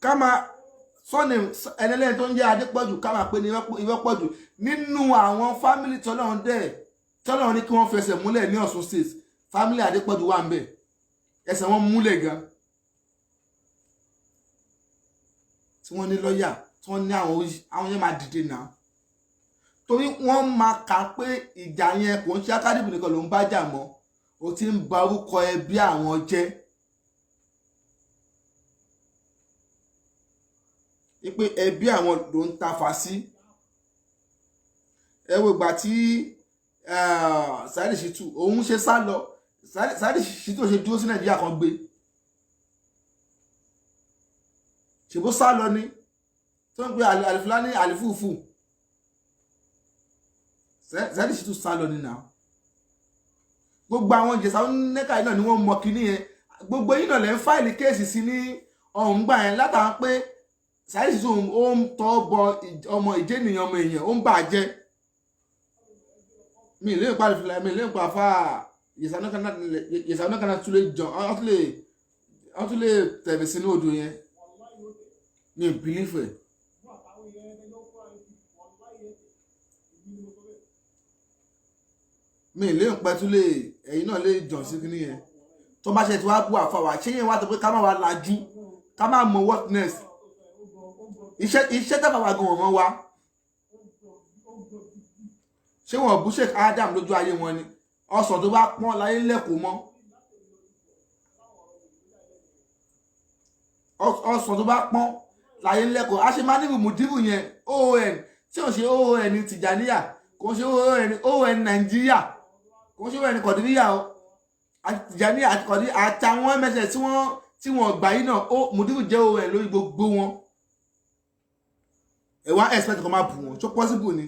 ká máa sọ́ni ẹnẹlẹ́ni tó ń jẹ́ Adépọ̀jù ká máa pè ní Ìrọ́pọ̀jù nínú àwọn fámìlì tọ́lọ́run ní kí wọ́n fẹsẹ̀ múlẹ̀ ní Ọ̀ṣun state fámìlì Adépọ̀jù wà ń bẹ̀ ẹsẹ̀ wọn múlẹ̀ gan tí wọ́n ní lọ́ọ̀yà tí wọ́n ní àwọn yẹn máa dìde náà torí wọ́n máa kà pé ìjà yẹn kò ń ṣe akádìbò nìkan ló ń bá jà mọ́ ó ti ń ba orúkọ ẹbí àwọn jẹ́ pé ẹbí àwọn ló ń tafà sí ẹ wo ìgbà tí Saheed Shittu òun ṣe sá lọ Saheed Shittu ṣe dúró sí Nàìjíríà kan gbé ṣèbó sá lọ ní tó ń pe Alifulani àlìfúùfù Saheed Shittu sá lọ ní náà gbogbo àwọn Yèsà Oníkà náà ni wọ́n mọ kíní yẹn gbogbo yìí náà lẹ́ ń fáìlì kéèsì sí ní ọ̀hún gbà yẹn látara pé Saheed Shittu ó ń tọ́ bọ ọmọ ìjẹ́nìyàn ọmọ èèyàn ó ń bà jẹ́ mi lè pa Alifulani mi lè pa fà Yèsà Oníkà náà tún lè jọ ọ́n tún lè tẹ̀lé sínú odò yẹn mi believe ẹ̀ mi lè ń pẹ́ tún lè ẹ̀yin náà lè jọ sí kíní yẹn tó bá ṣe tí wàá bú àfàwà ṣé yẹn wá tó pé ká má wá lajú ká má mọ whatness iṣẹ́ tẹ́fà wà gan ọ̀ràn wa ṣé wọn bú Sheikh Adam lójú ayé wọn ni ọsàn tó bá pọ́n láyé lẹ́kọ̀ọ́ mọ́ ọsàn tó bá pọ́n láyé lẹ́kọ̀ọ́ a ṣe máa ní mùdírù yẹn OON tí ò ṣe OON Tìjàníyà kò ṣe OON Nàìjíríà kò ṣe OON Kọ̀dìríyà o àti Tìjàníyà àti Kọ̀dìríyà àtàwọn mẹ́sẹ̀ tí wọ́n gbà yìí náà mùdírù jẹ́ OON lórí gbogbo wọn ẹ wá expect kó máa bù wọn tó possible ni.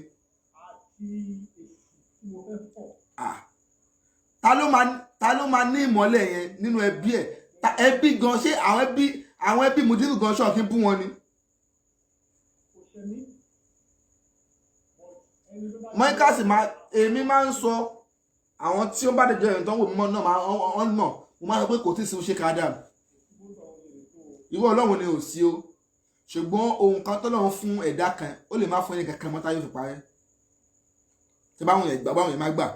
Ta ló máa ní ìmọ́lẹ̀ yẹn nínú ẹbí ẹ̀ ẹbí gan ṣé àwọn ẹbí mùdírù gan ṣọ́ọ̀kì bú wọn ni. mọ́íkàsì èmi máa ń sọ àwọn tí ó bá dẹjọ́ ẹ̀rìn tó ń wò mímọ́ náà wọ́n mọ̀ mo máa sọ pé kò tí ì sí Sheikh Adam ìwọ Ọlọ́run ni ò sí o ṣùgbọ́n ohun kan tọ́lọ́run fún ẹ̀dá kan ó lè má fún ẹnì kankan mọ́ táyé fi parẹ́ tí báwọn yẹn gbà báwọn yẹn má gbà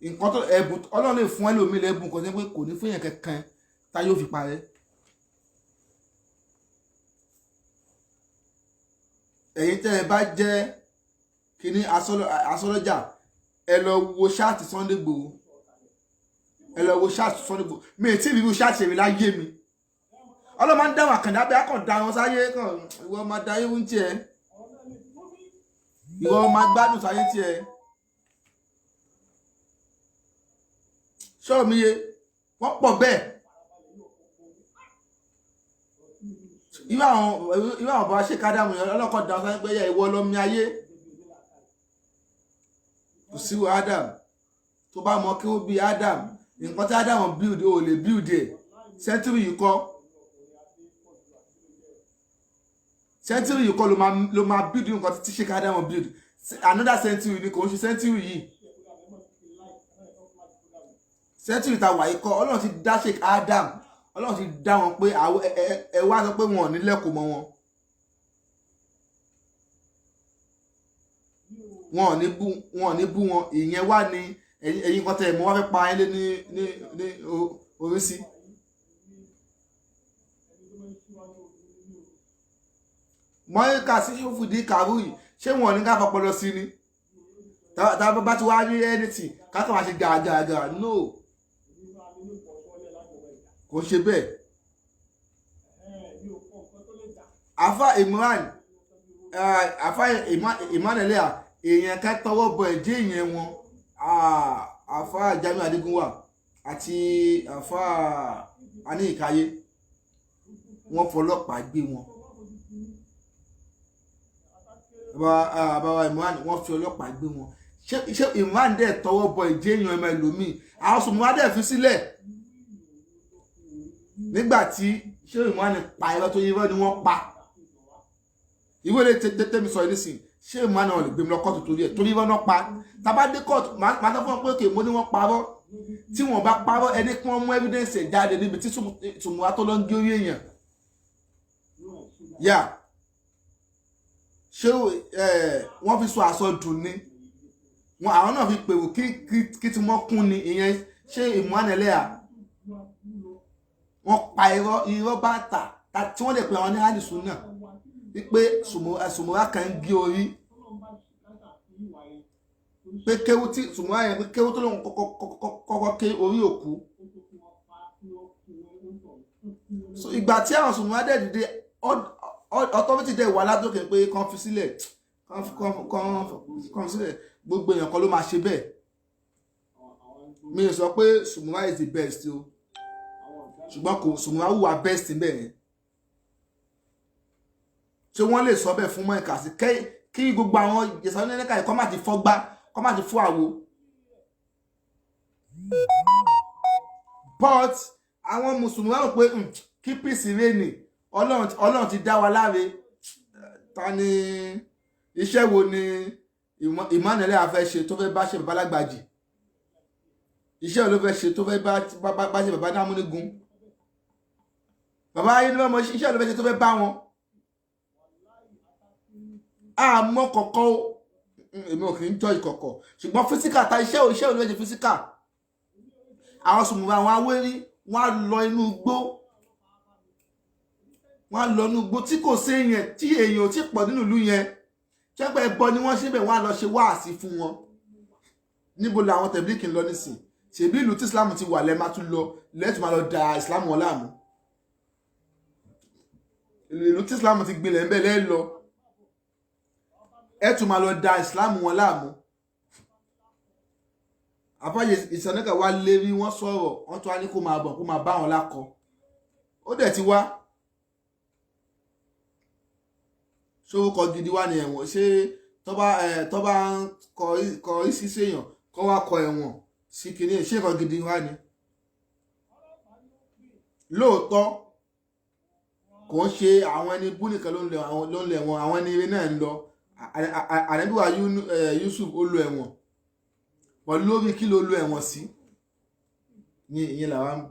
nǹkan tó ẹ̀bùn Ọlọ́run lè fún ẹlòmíì lẹ́bùn kan tí pé kò ní fún yẹn kankan táyé fi parẹ́. ẹ̀yin tẹ́ ẹ bá jẹ́ kíní asọ́lọ́jà ẹ lọ wo ṣáàtì Sunday Igboho ẹ lọ wo ṣáàtì Sunday Igboho mi ì tí ì rí ṣáàtì èmi láyé mi ọlọ́mọ ń dáwọn àkàndá bí akọ̀ da wọn sáyé kan ìwọ máa da ewu ń tiẹ̀ ìwọ máa gbádùn sáyé tiẹ̀ ṣọ́ọ̀ mi yé wọ́n pọ̀ bẹ́ẹ̀ irú àwọn bá Sheikh Adam yẹn ọlọ́kọ̀ da wọn sáyé pé ìwọ lọ́mí ayé kò sí Adam tó bá mọ kí ó bí Adam nǹkan tí Adam build ó lè build ẹ̀ sẹ́ńtúrì yìí kọ́ century yìí kọ́ ló máa build nǹkan tí Sheikh Adam build another century ni kò ń ṣe century yìí century ta wà yìí kọ́ Ọlọ́run ti dá Sheikh Adam Ọlọ́run ti dá wọn pé ẹ wá sọ pé wọn ò ní lẹ́kọ̀ọ́ mọ́ wọn ò ní bú wọn ìyẹn wá ní ẹ̀yin kan tẹ̀ mọ́ wá fẹ́ pa ẹ́ lé ní orí sí. mọ́ríkà sí ṣòfùdí kàrúì ṣé wọn ní ká fọpọlọ sí ni tá bá ti wá rí ẹnìtì kákan máa ṣe gàgàgà no kò ṣe bẹ́ẹ̀. àfà Imran Eleha èèyàn ká tọwọ́ bọ ẹ̀jẹ̀ èèyàn wọn àfà Jamiu Adigunwa àti àfà Aníyìkáyé wọ́n fọlọ́pàá gbé wọn. Àbáwá Imran wọ́n fi ọlọ́pàá gbé wọn ṣé Imran dẹ̀ tọwọ́ bọ ìjẹ́ èèyàn ẹ̀mọ ẹlòmíì àwọn sùnmọ́ dẹ̀ fi sílẹ̀ nígbà tí ṣé Imran pa irọ́ tó irọ́ ni wọ́n pa ìwé lè tẹ́tẹ́ sọ nísìn ṣé Imran náà lè gbé mi lọ kóòtù torí irọ́ náà pa tàbá dé kóòtù máa tọ́ fún wọn pé òkè mo ní wọ́n parọ́ tí wọ́n bá parọ́ ẹni kí wọ́n mú evidence ẹ̀ jáde níbi tí sùnmọ́ tó lọ ń gé orí èèyàn yà ṣé wọ́n fi sọ àsọdùn ni wọn àwọn náà fi pèrò kí tí wọ́n kún ni ìyẹn ṣé Imran Eleha wọ́n pa irọ́ bàtà tí wọ́n lè pe àwọn ní àdìsún náà wípé sùmùrà kan ń gé orí pé kéwú tí sùmùrà yẹn pé kéwú tó lóun kọ́kọ́ ké orí òkú so ìgbà tí àwọn sùmùrà dẹ̀ dìde authority dẹ̀ wà ládókè pé kàn fi sílẹ̀ kàn fi sílẹ̀ gbogbo èèyàn kan ló máa ṣe bẹ́ẹ̀ mi ò sọ pé Sùmùrà is the best o ṣùgbọ́n kò Sùmùrà wùwà best níbẹ̀ yẹn ṣé wọ́n lè sọ bẹ́ẹ̀ fún Mọ́íkà sí kí gbogbo àwọn ìjẹsà onílẹ̀ka yìí kọ́ má ti fọ́gbá kọ́ má ti fọ́ àwo but àwọn mùsùlùmí rò pé kí peace reign Ọlọ́run ti dá wa láre ta ni iṣẹ́ wo ni Imran Eleha fẹ́ ṣe tó fẹ́ bá ṣe bàbá Lágbàjì iṣẹ́ wo ló fẹ́ ṣe tó fẹ́ bá ṣe bàbá Dámúnígun bàbá ayé ni wọ́n mọ iṣẹ́ wo ló fẹ́ ṣe tó fẹ́ bá wọn àmọ́ kọ̀kọ́ èmi ò kì í jọ ìkọ̀kọ̀ ṣùgbọ́n físíkà ta iṣẹ́ wo ló fẹ́ ṣe físíkà àwọn Sùmùrà àwọn Awérí wọ́n á lọ inú igbó wọ́n á lọ inú igbó tí kò sí èèyàn tí èèyàn ò tí pọ̀ nínú ìlú yẹn jẹ́pẹ́ ẹbọ ni wọ́n ṣe bẹ̀ wọ́n á lọ ṣe wáàsí fún wọn níbo làwọn tẹ̀blíkì ń lọ nísìn ṣèbí ìlú tí Islam ti wà lẹ́ẹ̀ máa tún lọ lẹ́ẹ̀tún máa lọ da Islam wọn láàmú ìlú tí Islam ti gbilẹ̀ ń bẹ̀ lẹ́ẹ̀ lọ ẹ̀ tún máa lọ da Islam wọn láàmú àfáàyè ìsànẹ́kà wá lérí wọ́n sọ̀rọ̀ wọ́n tún wá ní kó máa bọ̀ kó máa bá wọn lákọ ó dẹ̀ ti wá ṣórúkọ gidi wá ní ẹ̀wọ̀n ṣé tó bá ń kọ ìṣiṣẹ́ èèyàn kó wá kọ ẹ̀wọ̀n sí kìíní ṣé nǹkan gidi wá ní lóòótọ́ kò ń ṣe àwọn ẹni bú nìkan ló ń lọ ẹ̀wọ̀n àwọn ẹni eré náà ń lọ Ànábì wa Yusuf ó lọ ẹ̀wọ̀n pẹ̀lú lórí kí ló lo ẹ̀wọ̀n sí ní ìyẹn làwa ń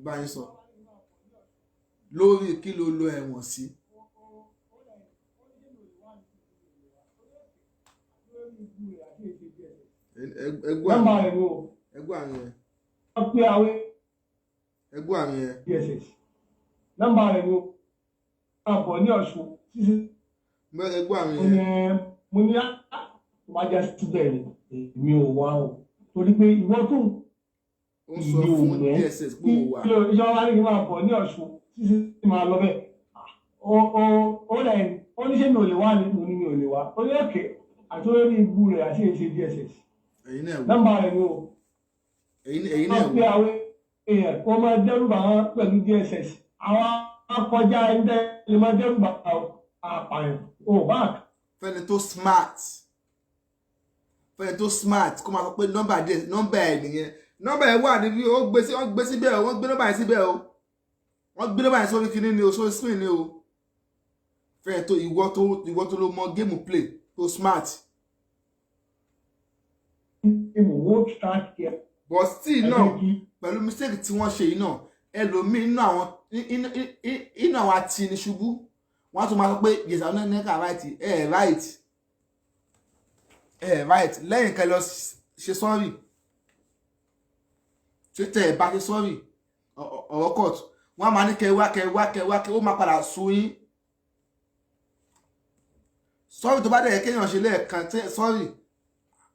bá yín sọ lórí kí ló lo ẹ̀wọ̀n sí. ẹgbẹ́ àmì yẹn nọ́mbà rẹ̀ wo àbọ̀ ní Ọ̀ṣun títí ẹgbẹ́ àmì yẹn mo ní máa jẹ́ síbẹ̀ mi ò wá o torí pé ìwọ tó ó sọ fún DSS pé ó wà ìjọba ní kí n máa bọ̀ ní Ọ̀ṣun títí máa lọ bẹ́ẹ̀ ó lẹ́yìn ó ní ṣé mi ò lè wá ní mo ní mi ò lè wá ó ní òkè àti olórí ibu rẹ̀ àti èsì DSS nọ́mbà rẹ̀ ni o ẹ̀yin náà wọ́n pe àwọn èèyàn kó máa dẹ́rù bà wọ́n pẹ̀lú DSS àwọn akọjá ẹ̀ńtẹ́ lè máa dẹ́rù bà àpààyàn ò bá. fẹ́ni tó smart kó máa sọ pé nọ́mbà ẹ̀ nìyẹn nọ́mbà ẹ̀ wà níbi wọ́n gbé síbẹ̀ o wọ́n gbé nọ́mbà ẹ̀ síbẹ̀ o wọ́n gbé nọ́mbà ẹ̀ sórí kinní ni o sórí screen ni o fẹ́ni tó ìwọ tó ló mọ géèmù play tó smart. but still náà pẹ̀lú mistake tí wọ́n ṣe yìí náà ẹlòmíì inú àwọn atiniṣubú wọ́n á tún máa sọ pé yẹ̀sà náà nẹ́ka right lẹ́yìn kẹ́ lọ ṣe sọ́ọ̀rì tí tẹ́ ẹ̀ bá ṣe sọ́ọ̀rì ọ̀rọ̀ court wọ́n á máa ní kẹwàá ó máa padà sú yín sọ́ọ̀rì tó bá dẹ̀ kéèyàn ṣe lẹ́ẹ̀kan sọ́ọ̀rì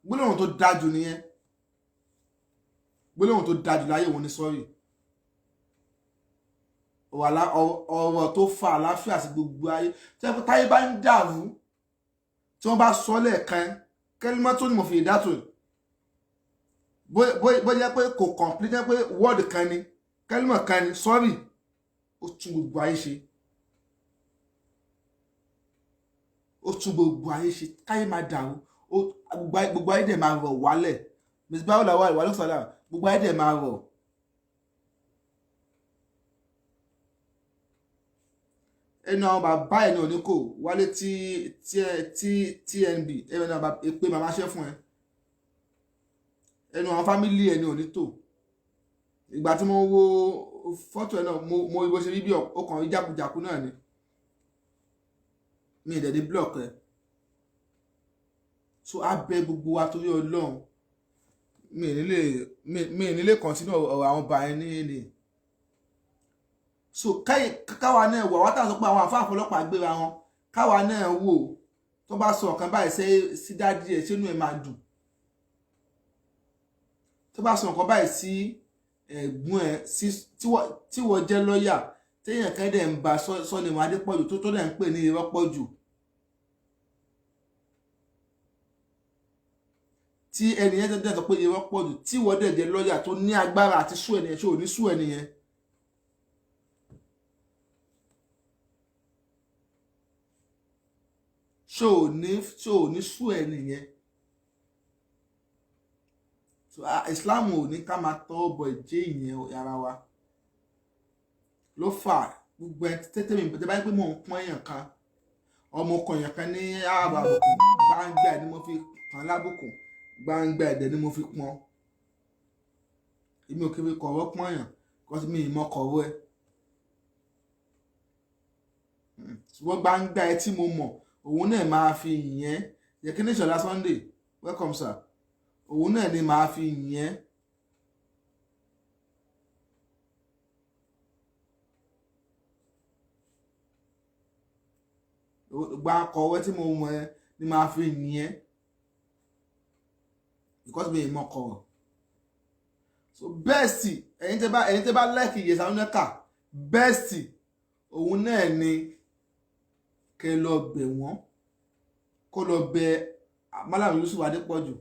gbólóhùn tó dájú nìyẹn gbólóhùn tó dájú láyé òun ní sọ́ọ̀rì ọ̀rọ̀ tó fa àlàáfíà sí gbogbo ayé táyé bá ń dàrú tí wọ́n bá sọ lẹ́ẹ̀kan kẹ́límọ́ tó ní mo fi ìdátò bó jẹ́ pé kò complete jẹ́ pé word kan ni kẹ́límọ́ kan ni sọ́ọ̀rì ó tún gbogbo ayé ṣe káyé máa dàrú gbogbo ayé dẹ̀ máa rọ̀ wálẹ̀ mr bayola wà lọ́sọ̀lá gbogbo ayé dẹ̀ máa rọ̀. ẹnu àwọn bàbá ẹ̀ ní oníkò wálé TNB ẹnu àwọn èpè màmá ṣẹ́ fún ẹ ẹnu àwọn fámílì ẹ̀ ní onítò ìgbà tí mo wo fọ́tò ẹ̀ náà mo ìbò ṣe rí bí ọkàn ìjákujàku náà ni mi ìdẹ̀dẹ̀ block ẹ̀ so abẹ́ gbogbo wa torí Ọlọ́run mi nílé kọ̀ntínú ọ̀rọ̀ àwọn bàá ní ilé so káwa náà wò àwọn táwọn sọ pé àwọn àfáà ọlọ́pàá gbéra wọn káwa náà wò tó bá sọ ọ̀kan báyìí sí dádì ẹ̀ sínú ẹ̀ máa dùn tó bá sọ ọ̀kan báyìí sí ẹ̀gbọ́n ẹ̀ tí wọ́n jẹ́ lọ́ọ̀yà téèyàn kan dẹ̀ ń ba Sọ́nìmọ̀ Adépọ̀jù tó dẹ̀ ń pè ní irọ́ pọ̀jù tí ẹnìyẹn dẹ̀ sọ pé irọ́ pọ̀jù tí wọ́n dẹ̀ jẹ́ lọ́ọ̀yà tó ní agbára àti sú ẹnìyẹn ṣé ò ní sú ẹnìyẹn. ṣó ò ní sú ẹ nìyẹn so Islam ò ní ká máa tọ́ bọ̀ ìjẹ́ ìyẹn ara wa ló fà gbogbo ẹ tètè mi bẹ́ẹ̀ báyìí pé mò ń pọ́n èèyàn kan ọmọ ọkọ èèyàn kan ní ààbò àbùkù gbangba ẹ̀ ni mo fi kàn lábùkù gbangba ẹ̀dẹ̀ ni mo fi pọ́n èmi ò kébé kọ̀wọ́ pọ́n èèyàn kọ́sí mi ìmọ̀ kọ̀wọ́ ẹ ṣùgbọ́n gbangba ẹ tí mo mọ̀ òun náà máa fi yẹn yẹ kí ní Ṣọlá Sunday welcome sir òun náà ni máa fi yẹn gba kọ̀wé tí mo mọ̀ ẹ́ ni máa fi yẹn because mi ì mọ kọ̀rọ̀. So best ẹ̀yin tẹ́ bá like Yẹ̀sà Oneka best òun náà ni kẹ́ lọ bẹ̀ wọ́n kó lọ bẹ̀ Malam Yusuf Adépọ̀jù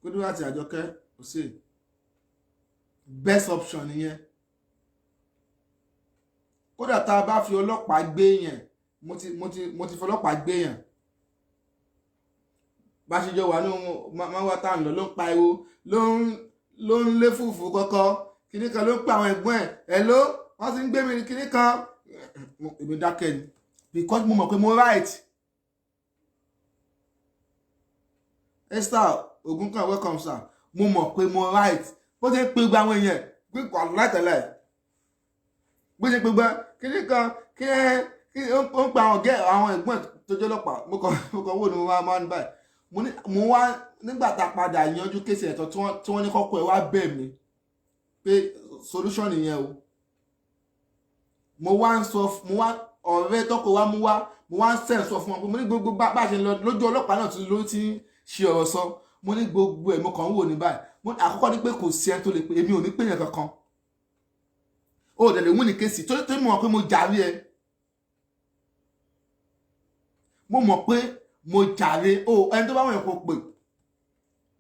Kúdírát àti Àjọkẹ́ Hussein best option nìyẹn. Kódà tá a bá fi ọlọ́pàá gbé yẹn mo ti fi ọlọ́pàá gbé yẹn bá ṣe jọ wà ní máa wá tá à ń lọ ló ń pariwo ló ń lé fùfú kọ́kọ́ kíní kan ló ń pa àwọn ẹ̀gbọ́n ẹ̀ ló wọ́n ti ń gbé mi ní kíní kan èmi dákẹ́ ni because mo mọ̀ pé mo right. Esther Ogunkan welcome sir mo mọ̀ pé mo right bó ṣe ń pe gba àwọn èèyàn gbé kọ́ látẹ̀lẹ̀ bó ṣe ń pe gba kíní kan kí ó ń pa àwọn ẹ̀gbọ́n tó jẹ́ ọlọ́pàá mo kàn wò ni mo máa ń báyìí mo wá nígbà tá a padà yanjú kéèsì ẹ̀tọ́ tí wọ́n ní kọ́kọ́ ẹ̀ wá bẹ̀ mí pé solution nìyẹn o mo wá ọ̀rẹ́ tọ́kọ wá mú wá mo wá ń sọ fún wọn pé mo ní gbogbo bá ṣe lọ lójú ọlọ́pàá náà ló ti ń ṣe ọ̀rọ̀ sọ mo ní gbogbo ẹ̀ mo kàn ń wò ní báyìí àkọ́kọ́ ní pé kò sí ẹni tó lè pè èmi ò ní pè yẹn kankan ó dẹ̀ lè wí ní kéèsì tó mọ̀ pé mo jàre ẹ mo mọ̀ pé mo jàre ẹni tó bá wọ̀nyẹn kò pè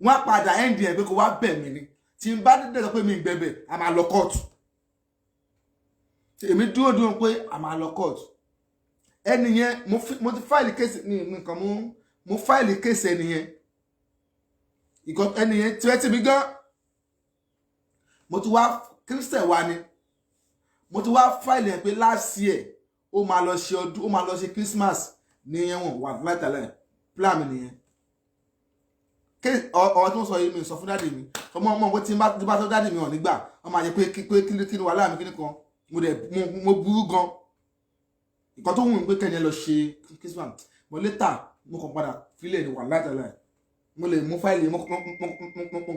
wọ́n á padà ẹ́ndì ẹ̀ pé kò wá bẹ̀ mí ni tí n bá dédé sọ pé mi gbẹ̀bẹ̀ a máa lọ kóòtù èmi dúró pé a máa lọ kóòtù ẹni yẹn mo ti fáìlì kéèsì nìkan mo fáìlì kéèsì ẹni yẹn ẹni yẹn tìrẹ́tì mi gan mo ti wá kírísítẹ̀ wa ni mo ti wá fáìlì ẹ̀ pé last year ó máa lọ ṣe ọdún ó máa lọ ṣe Christmas ní ẹ̀wọ̀n wà látàlẹ̀ plan mi nìyẹn ọ̀rọ̀ tó ń sọ yìí mi sọ fún dáàdì mi ọmọ pé tí bá tó dáàdì mi hàn nígbà wọ́n máa yẹ pé kí ni wà láàmì kíní kan mo burú gan nǹkan tó wù mí pé kẹ́ni ẹ lọ ṣe Christmas mo létà mo kàn padà fílẹ̀ ní wà látàlẹ̀ mo lè mú fáìlì mo kàn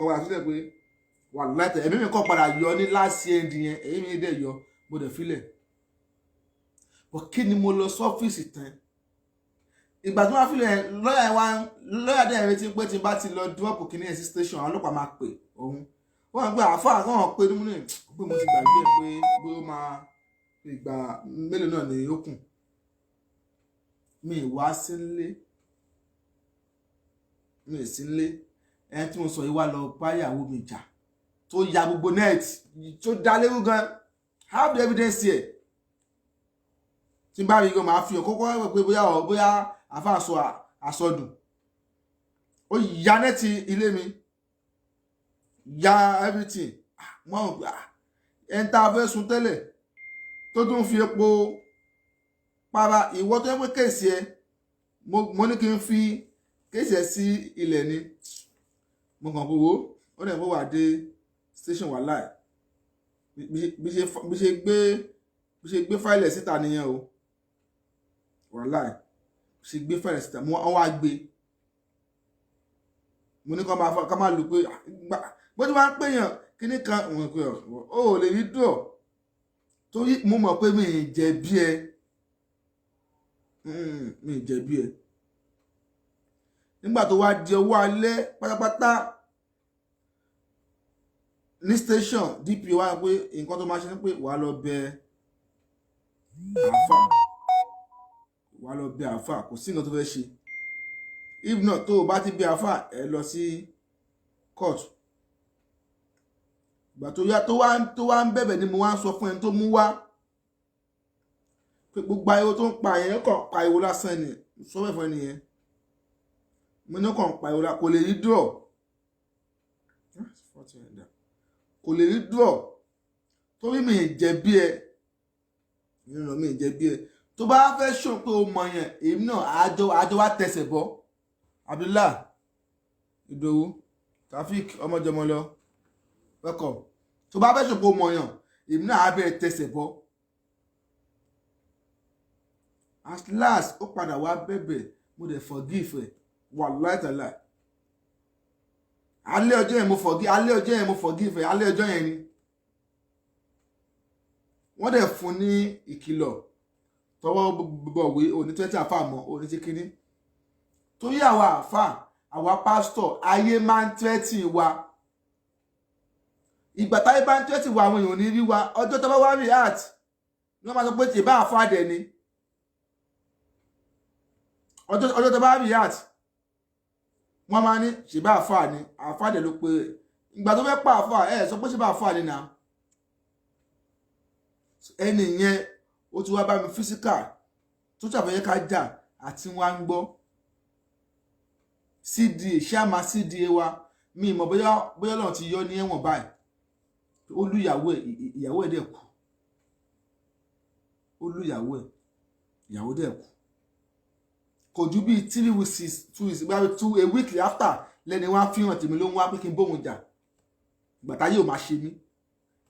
padà fílẹ̀ pé wà látàlẹ̀ ẹ̀mí mi kàn padà yọ ní last year yẹn èyí mi dẹ̀ yọ mo dẹ̀ fílẹ̀ bọ̀ kí ni mo lọ sọ́fíìsì tán ìgbà tí wọ́n fi lọ́yà dẹ̀ retí pé tí n bá ti lọ dúrọ́pù kìíní ẹ̀ sí station àwọn ọlọ́pàá máa pè òun wọ́n gbé àfáà kan pé ní múlẹ̀ pé mo ti gbàgbé ẹ̀ pé ó máa ìgbà mélòó náà ni ó kù mi wá sílé mi ì sílé ẹni tí mo sọ yìí wá lọ báyàwó mi jà tó ya gbogbo net tó dá lérú gan have the evidence here tí n bá rí gan máa fi hàn kókó pé bóyá àfáà sọ àsọdùn ó ya nẹ́ẹ̀tì ilé mi ya everything wọ́n gbà ẹni tá a fẹ́ sun tẹ́lẹ̀ tó tún fi epo para ìwọ tó yẹ pé kéèsì ẹ mo ní kí n fi kéèsì ẹ sí ilẹ̀ ni mo kàn kó wo ó dẹ̀ kó wà dé station wà láì bí ṣe gbé fáìlì síta nìyẹn o wà láì ṣe gbé fáìlì síta wọ́n wá gbé mo ní ká máa lù pé bó ti wá ń pèèyàn kíní kan wọ́n pé ó lè rí dùn ọ́ torí mo mọ̀ pé mi ì jẹ̀bi ẹ nígbà tó wá di ọwọ́ alẹ́ pátápátá ní station DP wá pé nǹkan tó máa ṣe ni pé wàá lọ bẹ àáfà kò sí nǹkan tó fẹ́ ṣe if not tó o bá ti bẹ àáfà ẹ lọ sí court ìgbà tó yá tó wá ń bẹ̀bẹ̀ ni mo wá ń sọ fún ẹni tó mú wá pé gbogbo ariwo tó ń pa yẹn kàn pariwo lásán ni sọ́wọ́ ẹ̀fọ́ nìyẹn mo ní kàn pariwo lásán kò lè rí dúró torí mi ì jẹ̀bi ẹ tó bá fẹ́ ṣó pé o mọ̀ yẹn èmi náà àjọ wa tẹsẹ̀ bọ́ Abdullah Ìdòwú Taofeek ọmọjọmọlọ welcome tó bá fẹ́ ṣó pé o mọ̀ yẹn èmi náà á bẹ̀rẹ̀ tẹsẹ̀ bọ́ at last ó padà wá bẹ̀bẹ̀ mo dẹ̀ forgive ẹ̀ wallahi ta'ala alẹ́ ọjọ́ yẹn mo forgive alẹ́ ọjọ́ yẹn ni wọ́n dẹ̀ fún ní ìkìlọ̀ tọwọ́ bọ̀wé òní 20 àfà mọ́ òní ti kíní tó yí àwa àwa pásítọ̀ ayé máa ń tẹ́tì wa. Ìgbà táyé bá ń tẹ́tì wa àwọn èèyàn ò ní rí wa, ọjọ́ tó bá wá react ni wọ́n máa sọ pé tèbá àfáàdẹ̀ ni. Ọjọ́ tó bá react wọ́n máa ní ṣèbá àfáà ni, àfáàdẹ̀ ló pé ìgbà tó fẹ́ pa àfáà sọ pé ṣèbá àfáà ni náà. Ẹni yẹn ó ti wá bá mi physical tó ṣàfẹ́yẹ ká jà àti wá ń gbọ́ CDA ṣáàmà CDA wa mi mọ̀ bóyá lọ́n ti yọ ní ẹ̀wọ̀n báyìí. Ó lù ìyàwó ẹ̀ dẹ̀ kú. Ó lù ìyàwó dẹ̀ kú. Kò ju bíi 3 weeks 2 weeks bá 2 a week after lẹ́ni wá fi hàn tèmi ló ń wá pé kí n bóun jà. Ìgbà táyé ò máa ṣe mí.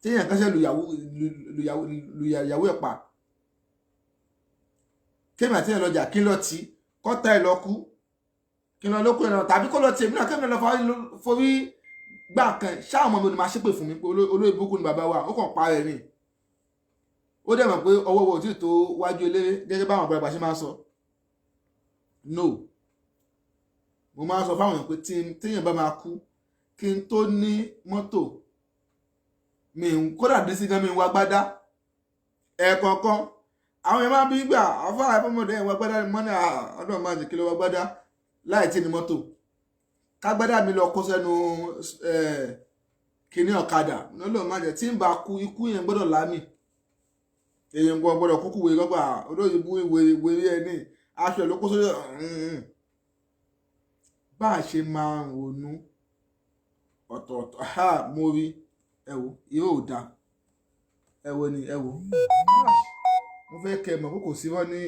Téèyàn kan ṣe lu ìyàwó ẹ̀ pa. Kéèmì àti ẹ̀ lọ́jà kí n lọ tí kọ́ta ẹ̀ lọ kú. Kí n lọ lóko ẹ̀rọ tàbí kó lọ tì èmi náà kéèmì lọ forí gbà kan ṣáà ọmọ mi ò ní máa ṣépè fún mi pé olóyè burúkú ni bàbá wa ó kàn pa rẹ̀ ni. Ó dẹ̀ mọ̀ pé ọwọ́ wo ò tí tó wájú eléré gẹ́gẹ́ báwọn àgbàlagbà ṣe máa ń sọ. No, mo máa ń sọ fáwọn èèyàn pé téèyàn bá máa kú kí n tó ní mọ́tò mi ń kódà dé sí gan mi ń wá gbádá ẹ̀ẹ̀kọ̀ọ̀kan àwọn èèyàn máa ń bí gbà àfáà ẹ̀fọ́mọdé ẹ̀ wá gbádá mọ́nà ọdún máa jẹ́ kí ló wá gbádá láì tí ní mọ́tò kágbádá mi lọ kó sẹ́nu kìíní ọ̀kadà lọ́lọ́ máa jẹ́ tí ń bá kú ikú yẹn gbọ́dọ̀ lámì èèyàn gbọ́dọ̀ kúkú wèé gbọ́gbà olóyìnbó ìwé ẹni aṣọ ló kó sórí bá a ṣe máa ń ronú ọ̀tọ̀ọ̀tọ̀ mo rí ẹ̀wò ìró ò da ẹ̀wò ni ẹ̀wò mo fẹ́ kẹ́ mọ̀ kókò sí wọ́n ní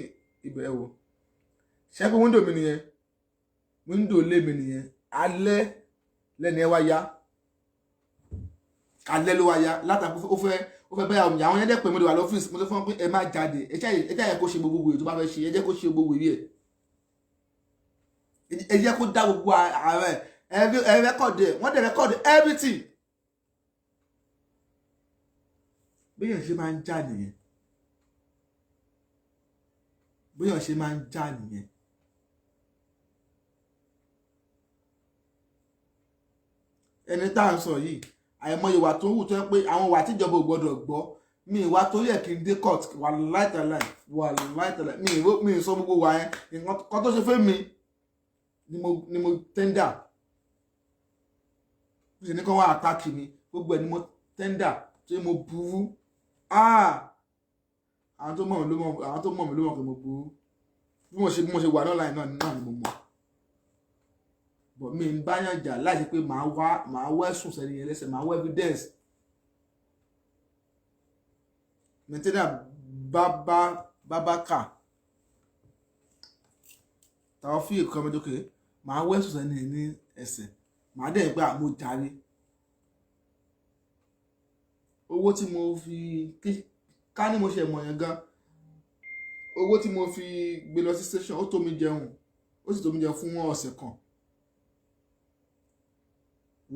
ibẹ̀ ẹ̀wò ṣẹ́gun wíńdò mi nìyẹn wíńdò lé mi nìyẹn alẹ́ lẹ́ni ẹ wá yá alẹ́ ló wá yá látàkùn ó fẹ́ bẹ́ẹ̀ àwọn yẹn dẹ́ pé mo lè wà lọ́fíìsì mo lè fọ́n pé ẹ má jáde ẹ jẹ́ kó ṣe gbogbo wèrè tó bá fẹ́ ṣe ẹ jẹ́ kó ṣe gbogbo wèrè ẹ jẹ́ kó dá gbogbo ààrẹ ẹ rẹ́kọ̀dì ẹ̀ wọ́n dẹ̀ rẹ́kọ̀dì everything. Béèyàn ṣe máa ń já nìyẹn béèyàn ṣe máa ń já nìyẹn. Ẹni tá à ń sọ yìí àìmọye ìwà tó wù tó yẹ pé àwọn ìwà tíjọba ò gbọdọ̀ gbọ́ mi ìwà tó yẹ kí n dé court wà láìtàláì mi ì sọ gbogbo wa yẹn nǹkan tó ṣe fẹ́ mi ni mo tender ṣe ní kán wá àtàkì mi gbogbo ẹ̀ ni mo tender ṣe mo burú àwọn tó mọ̀ mí ló mọ̀ pé mo burú bí mo ṣe wà náà láì náà ni mo mọ̀ but mi ń báyàn jà láti pé màá wá ẹ̀sùn sẹ́ni yẹn lẹ́sẹ̀ màá wá evidence mẹtẹ́dà bábákà táwọn fi èkó ọmọdékè màá wá ẹ̀sùn sẹ́ni yẹn ní ẹsẹ̀ màá dẹ̀ gbà mo jàre owó tí mo fi ká ní mo ṣe mọ̀ yẹn gan owó tí mo fi gbé lọ sí station ó tó mi jẹun ó sì tó mi jẹun fún ọ̀sẹ̀ kan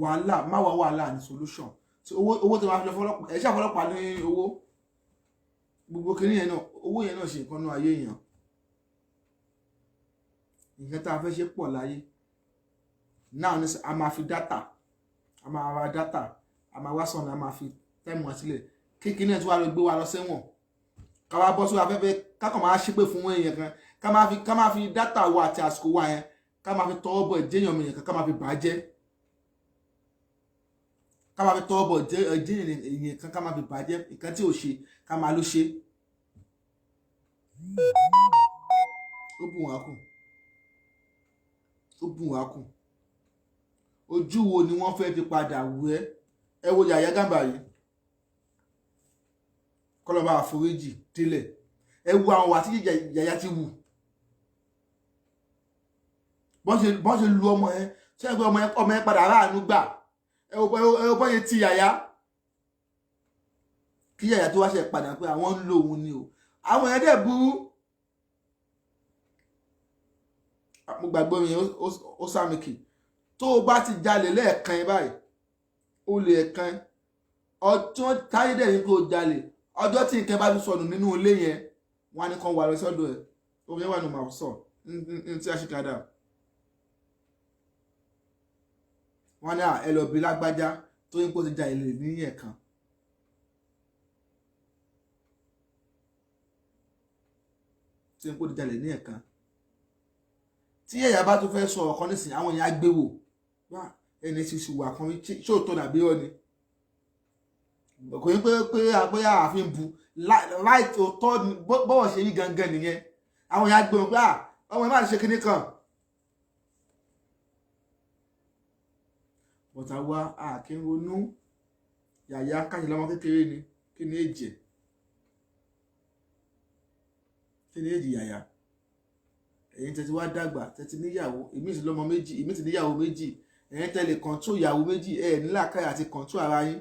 wàhálà má wá wàhálà ní solution tí owó tí wọ́n fi lọ fọlọ́pàá ẹ̀ ṣàfọlọ́pàá ní owó gbogbo kìíní yẹn náà owó yẹn náà ṣe nǹkan náà ayé èèyàn nǹkan tá a fẹ́ ṣe pọ̀ láyé náà ní a máa fi dátà a máa ra dátà a máa wá sọ̀nà a máa fi tẹ́mù wá sílẹ̀ kékeré náà tí wàá lọ gbé wa lọ sẹ́wọ̀n ká wá bọ́ sórí afẹ́fẹ́ kákan máa ṣépè fún èèyàn kan ká máa fi dátà wa àti àsìkò wa yẹn ká máa fi tọwọ́ bọ̀ ìjẹ́yàn mi yẹn ká máa fi bàjẹ́ ká máa fi tọwọ́ bọ̀ ìjẹ́yàn èèyàn kan ká máa fi bàjẹ́ nǹkan tí ò ṣe ká máa ló ṣe ó bùn wá kù ojú wo ni wọ́n fẹ́ fi padà wù ẹ wo Yàyà Gàmbàrí kọlọ́ba àforíjì délẹ̀ ẹ wo àwọn wà tí Yàyà ti wù bọ́n ṣe lu ọmọ ẹ ṣé ẹ pé ọmọ ẹ padà ráàánú gbà ẹ wo bọ́n ṣe ti Yàyà kí Yàyà tó wá ṣe padà pé àwọn ń lo òun ni o àwọn ẹ̀ dẹ̀ burú mo gbàgbọ́ mi ó sàmìkì tó o bá ti jalè lẹ́ẹ̀kan ẹ báyìí ó lè ẹ̀kan ọjọ́ táyé dẹ̀ ní kó o jalè ọjọ́ tí nǹkan bá fi sọnù nínú ilé yẹn wọ́n á ní kan wà lọ sọ́dọ̀ ẹ̀ omi wà ní màá sọ ní tí a ṣe kàdà wọ́n ní ẹ lọ bí lágbájá tó ń kó ti ja ilé ní ẹ̀kan. tí ń kó ti jalè ní ẹ̀kan tí ẹ̀yà bá tún fẹ́ sọ ọ̀kan nísìnyí àwọn èèyàn á gbé wò wá ẹni tí ṣùwà kan ṣé òótọ́ dàbí ọ́ ni kò ní pé ààfin bu láì òótọ́ bọ́wọ̀ ṣe yí gangan nìyẹn àwọn èèyàn á gbé wọn pé ọmọ ẹ má ṣe kinní kan bọ̀tà wa kí n ronú yàyà káyìn lọ́mọ kékeré ni kí ni èjì ẹ̀ kí ni èjì yàyà ẹ̀yin tẹ́tí wá dàgbà tẹ́tí níyàwó èmi sì lọ́mọ méjì èmi sì níyàwó méjì ẹ̀yin tẹ́lẹ̀ kọ̀ǹtró ìyàwó méjì ẹ̀ nílàkàyà àti kọ̀ǹtró ara yín.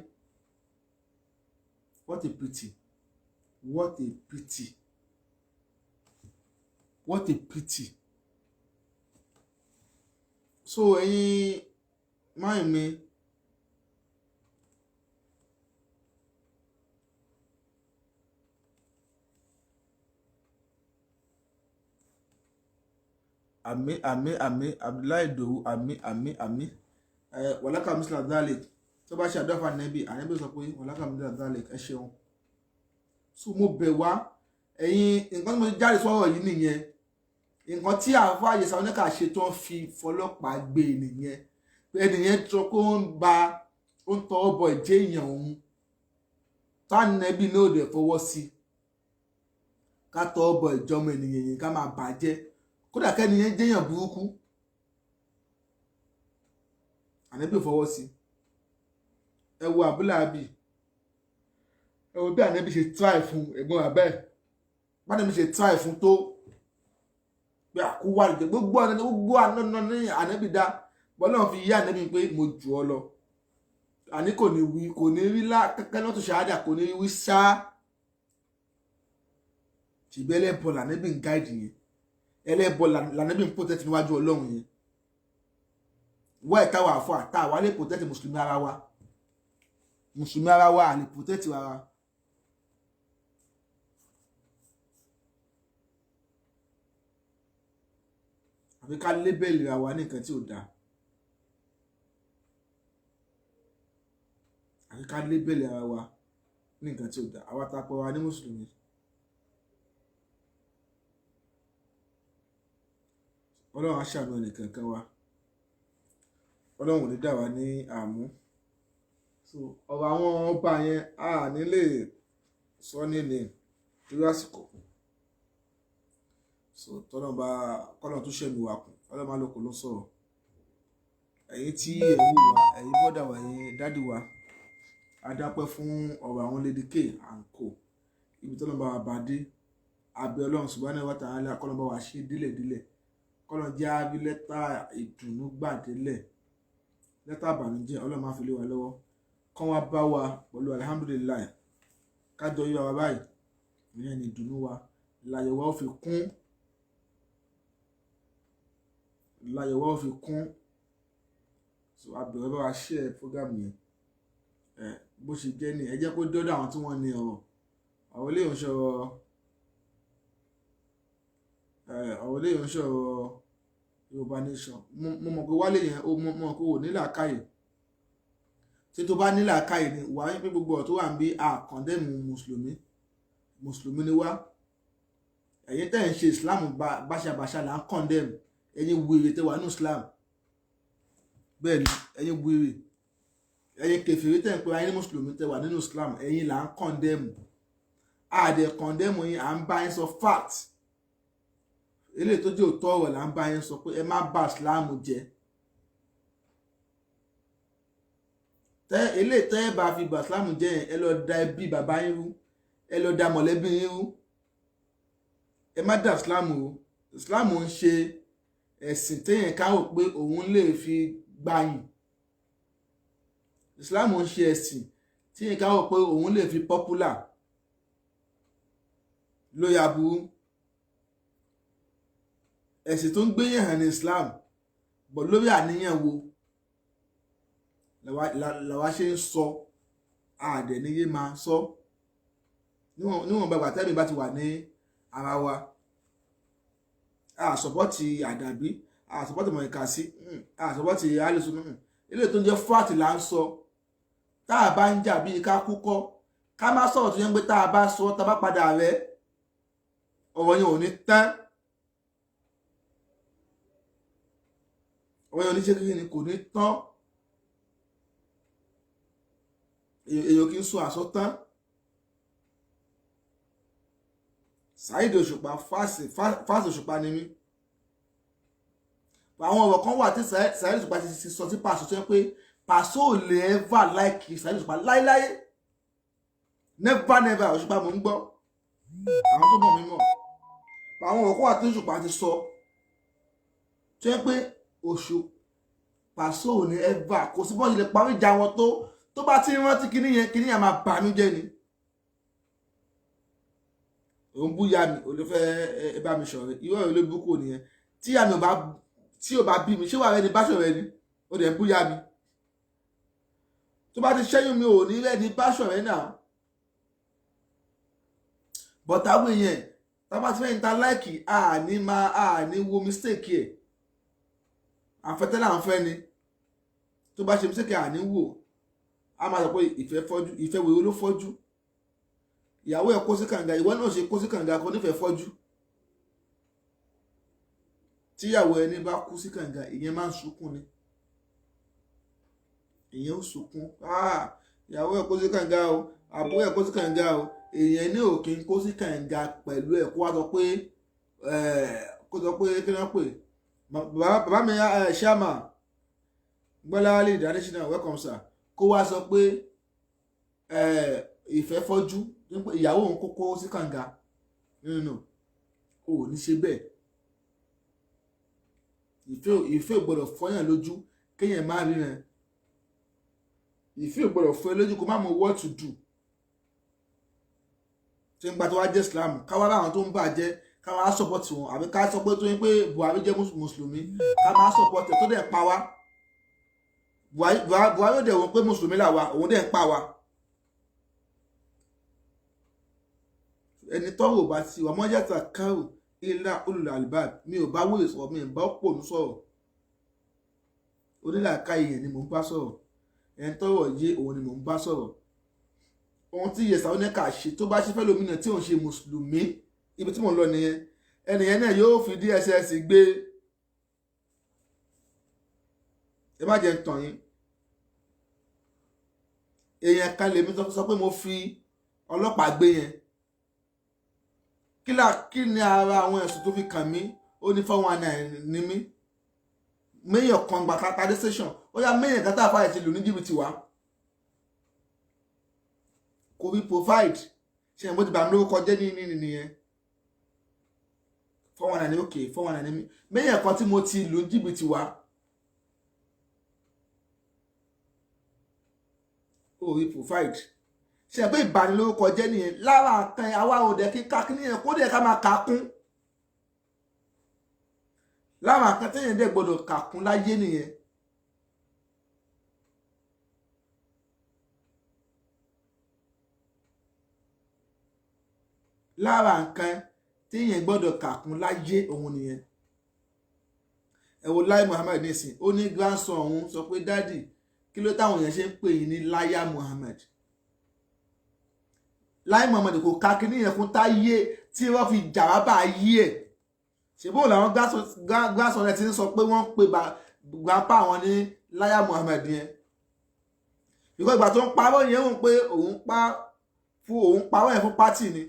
What a pity, what a pity, what a pity. So ẹ̀yin máa mi àmì Abdullahi Idowu àmì wàlákà mísìlá dalek tó bá ṣe àdọ́fà nẹ́bí ànẹ́bí sọ pé wàlákà mísìlá dalek ẹ ṣeun. So mo bẹ̀ wá ẹ̀yin nǹkan tí mo jáde sọ̀rọ̀ yìí nìyẹn nǹkan tí àáfàá Yẹsà Oníkà ṣe tó ń fi fọlọ́pàá gbé nìyẹn pé ẹnìyẹn sọ pé ó ń tọwọ́ bọ ìjẹ́ èèyàn òun tánẹ́bí náà ò dẹ̀ fọwọ́ sí ká tọwọ́ bọ ìjọmọ ènìyàn yìí ká máa bàjẹ́ kódà kẹ́niyẹn jẹ́yàn burúkú ànẹ́bí ò fọwọ́ sí. Ẹ wo Abúláàbí ẹ wo bí ànẹ́bí ṣe try fún ẹ̀gbọ́n abẹ́ bánẹ́bí ṣe try fún tó pé àkúwà lè gbogbo àná ní ànẹ́bí dá bọ́lá fi yí ànẹ́bí pé mo jù ọ lọ àní kò ní rí kẹ́kẹ́ náà tó ṣáádà kò ní wí ṣá ṣùgbọ́n ẹlẹ́bọ̀ lànẹ́bí ń gáìdì yẹn ẹlẹ́bọ̀ lànẹ́bí ń protect níwájú Ọlọ́run yẹn wọ́n ẹ̀ka wà fún àtàwà lè protect mùsùlùmí ara wa àlè protect ara. Àfi ká lébẹ̀lì ara wa ní nǹkan tí ò dáa àfi ká lébẹ̀lì ara wa ní nǹkan tí ò dáa àwa tapọ̀ wa ní mùsùlùmí. Ọlọ́run á ṣàánú ẹnìkankan wa Ọlọ́run ò ní dà wá ní àmú. So ọ̀rọ̀ àwọn ọba yẹn a nílé sọ nílé torí àsìkò so tọ́lọ́ bá kọ́lọ̀ tó ṣẹ̀mí wa kù Ọlọ́run máa lóko ló sọ̀rọ̀ ẹ̀yin tí ẹ̀wù wa ẹ̀yin bọ́dà wa ẹ̀yin dádì wa adápẹ́ fún ọ̀rọ̀ àwọn Lady K and Co ibi tọ́lọ́ bá wa bá dé abẹ́ Ọlọ́run subhanahu wa ta'ala kọ́lọ̀ bá wa ṣe dílẹ̀dílẹ̀ kọ́lọ̀ jẹ́ àbí lẹ́tà ìdùnnú gbàdélẹ̀ lẹ́tà àbànújẹ́ Ọlọ́run máa fi lé wa lọ́wọ́ kán wá bá wa pẹ̀lú alihamudulilayi kájọ yíwa wa báyìí ìyẹn ni ìdùnnú wa láyẹ̀wò ó fi kún so abẹ̀rẹ̀ bá wa share program yẹn bó ṣe jẹ́ ní ẹ jẹ́ kó dọ́dọ̀ àwọn tí wọ́n ní ọ̀rọ̀ àwọn eléyìí ń sọ̀rọ̀ Yorùbá nation mo mọ̀ pé wálé yẹn ó mọ̀ pé ò ní làákàyè tí tó bá ní làákàyè ni wà á pé gbogbo ọ̀rọ̀ tó wà ń bí àkàndẹ́mù mùsùlùmí ni wá ẹ̀yin tẹ́ ń ṣe Islam báṣabàṣa là ń kàndẹ́mù ẹ̀yin wèrè tẹ́ wà nínú Islam bẹ́ẹ̀ ni ẹ̀yin wèrè ẹ̀yin kèfèrí tẹ́ ń pe ayé ní mùsùlùmí tẹ́ wà nínú Islam ẹ̀yin là ń kàndẹ́mù àdẹ̀ kàndẹ́mù yín à ń bá yín sọ fact eléyìí tó jẹ́ òótọ́ ọ̀rọ̀ là ń bá yín sọ pé ẹ má bà Islam jẹ́ eléyìí tẹ́ ẹ bá fi bà Islam jẹ́ yẹn ẹ lọ da ẹbí bàbá yín rú ẹ lọ da mọ̀lẹ́bí yín rú ẹ má dà Islam o Islam ń ṣe ẹ̀sìn téèyàn káwò pé òun lè fi gbàyìn Islam ń ṣe ẹ̀sìn téèyàn káwò pé òun lè fi popular lóyà burú ẹ̀sìn tó ń gbéyàn hàn ní Islam bọ̀ lórí àníyàn wo làwa ṣe ń sọ àdẹ̀ níyé máa sọ níwọ̀n bàbá tẹ́mi bá ti wà ní ara wa àsọpọ́tì àdàbí àsọpọ́tì mọ̀ọ́ká sí àsọpọ́tì alẹ́sùn ilé tó ń jẹ́ fúláàtì là ń sọ. Tá a bá ń jà bíi ká kú kọ́, ká má sọ̀rọ̀ tó yẹn pé tá a bá sọ tá a bá padà rẹ̀ ọ̀rọ̀ yẹn ò ní tán. ọ̀rọ̀ yẹn ò ní ṣe kí ni kò ní tán. èèyàn kì í sọ àsọtán. Saheed Òṣùpá fásì Òṣùpá ni mí. àwọn ọ̀rọ̀ kan wà tí Saheed Òṣùpá ti sọ sí Paso tó yẹ pé Paso ò lè ever like Saheed Òṣùpá láíláí. Never Òṣùpá mò ń gbọ́. àwọn tó mọ̀ mí mọ̀. àwọn ọ̀rọ̀ kan wà tí Òṣùpá ti sọ tó yẹ pé Paso ò ní ever kò sí bọ́ọ̀lù lè parí ìjà wọn tó bá ti rántí kíní yẹn máa bànú jẹ́ ni. òun búyà mi ò lè fẹ́ ẹ bá mi ṣọ̀rẹ́ irú ọ̀rẹ́ ló búkú nìyẹn. tí àmì ò bá bí mi ṣé wàá rẹ ni bá ṣọ̀rẹ́ ni ó dẹ̀ ń búyà mi. tó bá ti ṣẹ́yún mi ò ní rẹ́ ni bá ṣọ̀rẹ́ náà. bọ̀tà àwọn èèyàn tá bá ti fẹ́ níta láìkì àní wo mistake ẹ̀. àfẹ́tẹ́ là ń fẹ́ ni tó bá ṣe mistake àní wò a máa sọ pé ìfẹ́ wèrè ló fọ́jú. ìyàwó ẹ̀ kó sí kànga ìwọ náà ṣe kó sí kànga kan nífẹ̀ẹ́ fọ́jú. tíyàwó ẹni bá kú sí kànga ìyẹn máa ń sunkún ni. ìyẹn ó sunkún ìyàwó ẹ̀ kó sí kànga o àbúrò ẹ̀ kó sí kànga o èèyàn ní òkè ń kó sí kànga pẹ̀lú ẹ̀ kó wá sọ pé kí wọ́n pè bàbá mi ṣáàmà Gbọ́láhálé Adésínà welcome sir kó wá sọ pé ìfẹ́ fọ́jú ìyàwó òun kókó sí kànga nínú ò ní ṣe bẹ́ẹ̀. ìfẹ́ ò gbọ́dọ̀ fọ́yàn lójú kéèyàn má ríran. ìfẹ́ ò gbọ́dọ̀ fọ́ ẹ lójú kó má mọ what to do. tí ń gba tó wá jẹ́ Islam káwá láwọn tó ń bàjẹ́ káwá á sọ́pọ̀tì wọn àbí ká sọ pé tó yín pé Buhari jẹ́ mùsùlùmí ká máa sọ́pọ̀tì tó dẹ̀ pa wá. Buhari ó dẹ̀ wọ́n pé mùsùlùmí làwa òun dẹ̀ ń pa wa. ẹni tọ́wọ́ bá ti wà mọ́jàtà kárò ilá ulul albab mi ò bá wòye sọ̀rọ̀ mi ò bá pònú sọ̀rọ̀ onílàáká ìyẹn ni mò ń bá sọ̀rọ̀ ẹni tọ́wọ́ yé òun ni mò ń bá sọ̀rọ̀. ohun tí Yẹsà Oníkà ṣe tó bá ṣe fẹ́ lómìnà tí òun ṣe mùsùlùmí ibi tí mò ń lọ nìyẹn ẹnìyẹn náà yóò fi DSS gbé. ẹ má jẹ́ ń tàn yín èèyàn kan lèmi sọ pé mo fi ọlọ́pàá gbé yẹn kí ni ara àwọn ẹ̀sùn tó fi kàn mí ó ní 419 ní mí mayor kan gba Tade station ó yá mayor kan tá a fàyè ti lù ní jìbìtì wá kò rí provide ṣe ìbò ti bà mí lórúkọ jẹ́ ní nìyẹn 419 ní òkè 419 ní mí mayor kan tí mo ti lù ní jìbìtì wá ó rí provide ṣe pé ìbanilórúkọ jẹ́ nìyẹn lára nǹkan àwa òde kíkà kí nìyẹn kó dẹ̀ ká máa kà kún lára nǹkan téèyàn dẹ̀ gbọ́dọ̀ kà kún láyé nìyẹn. lára nǹkan téèyàn gbọ́dọ̀ kà kún láyé òun nìyẹn. ẹ wo Lai Muhammed nísìn ó ní grandson òun sọ pé dádì kí ló táwọn èèyàn ṣe ń pè yín ní Láyà Muhammed. Lai Muhammed kò ká kíní yẹn fún táyé tí wọ́n fi jàrábà ayé ẹ̀ ṣèbó làwọn gbásọ rẹ̀ ti ń sọ pé wọ́n pe grandpa àwọn ní Láyà Muhammed yẹn ìgbà ìgbà tó ń parọ́ yẹn wọ́n pé òun parọ́ yẹn fún pátì ni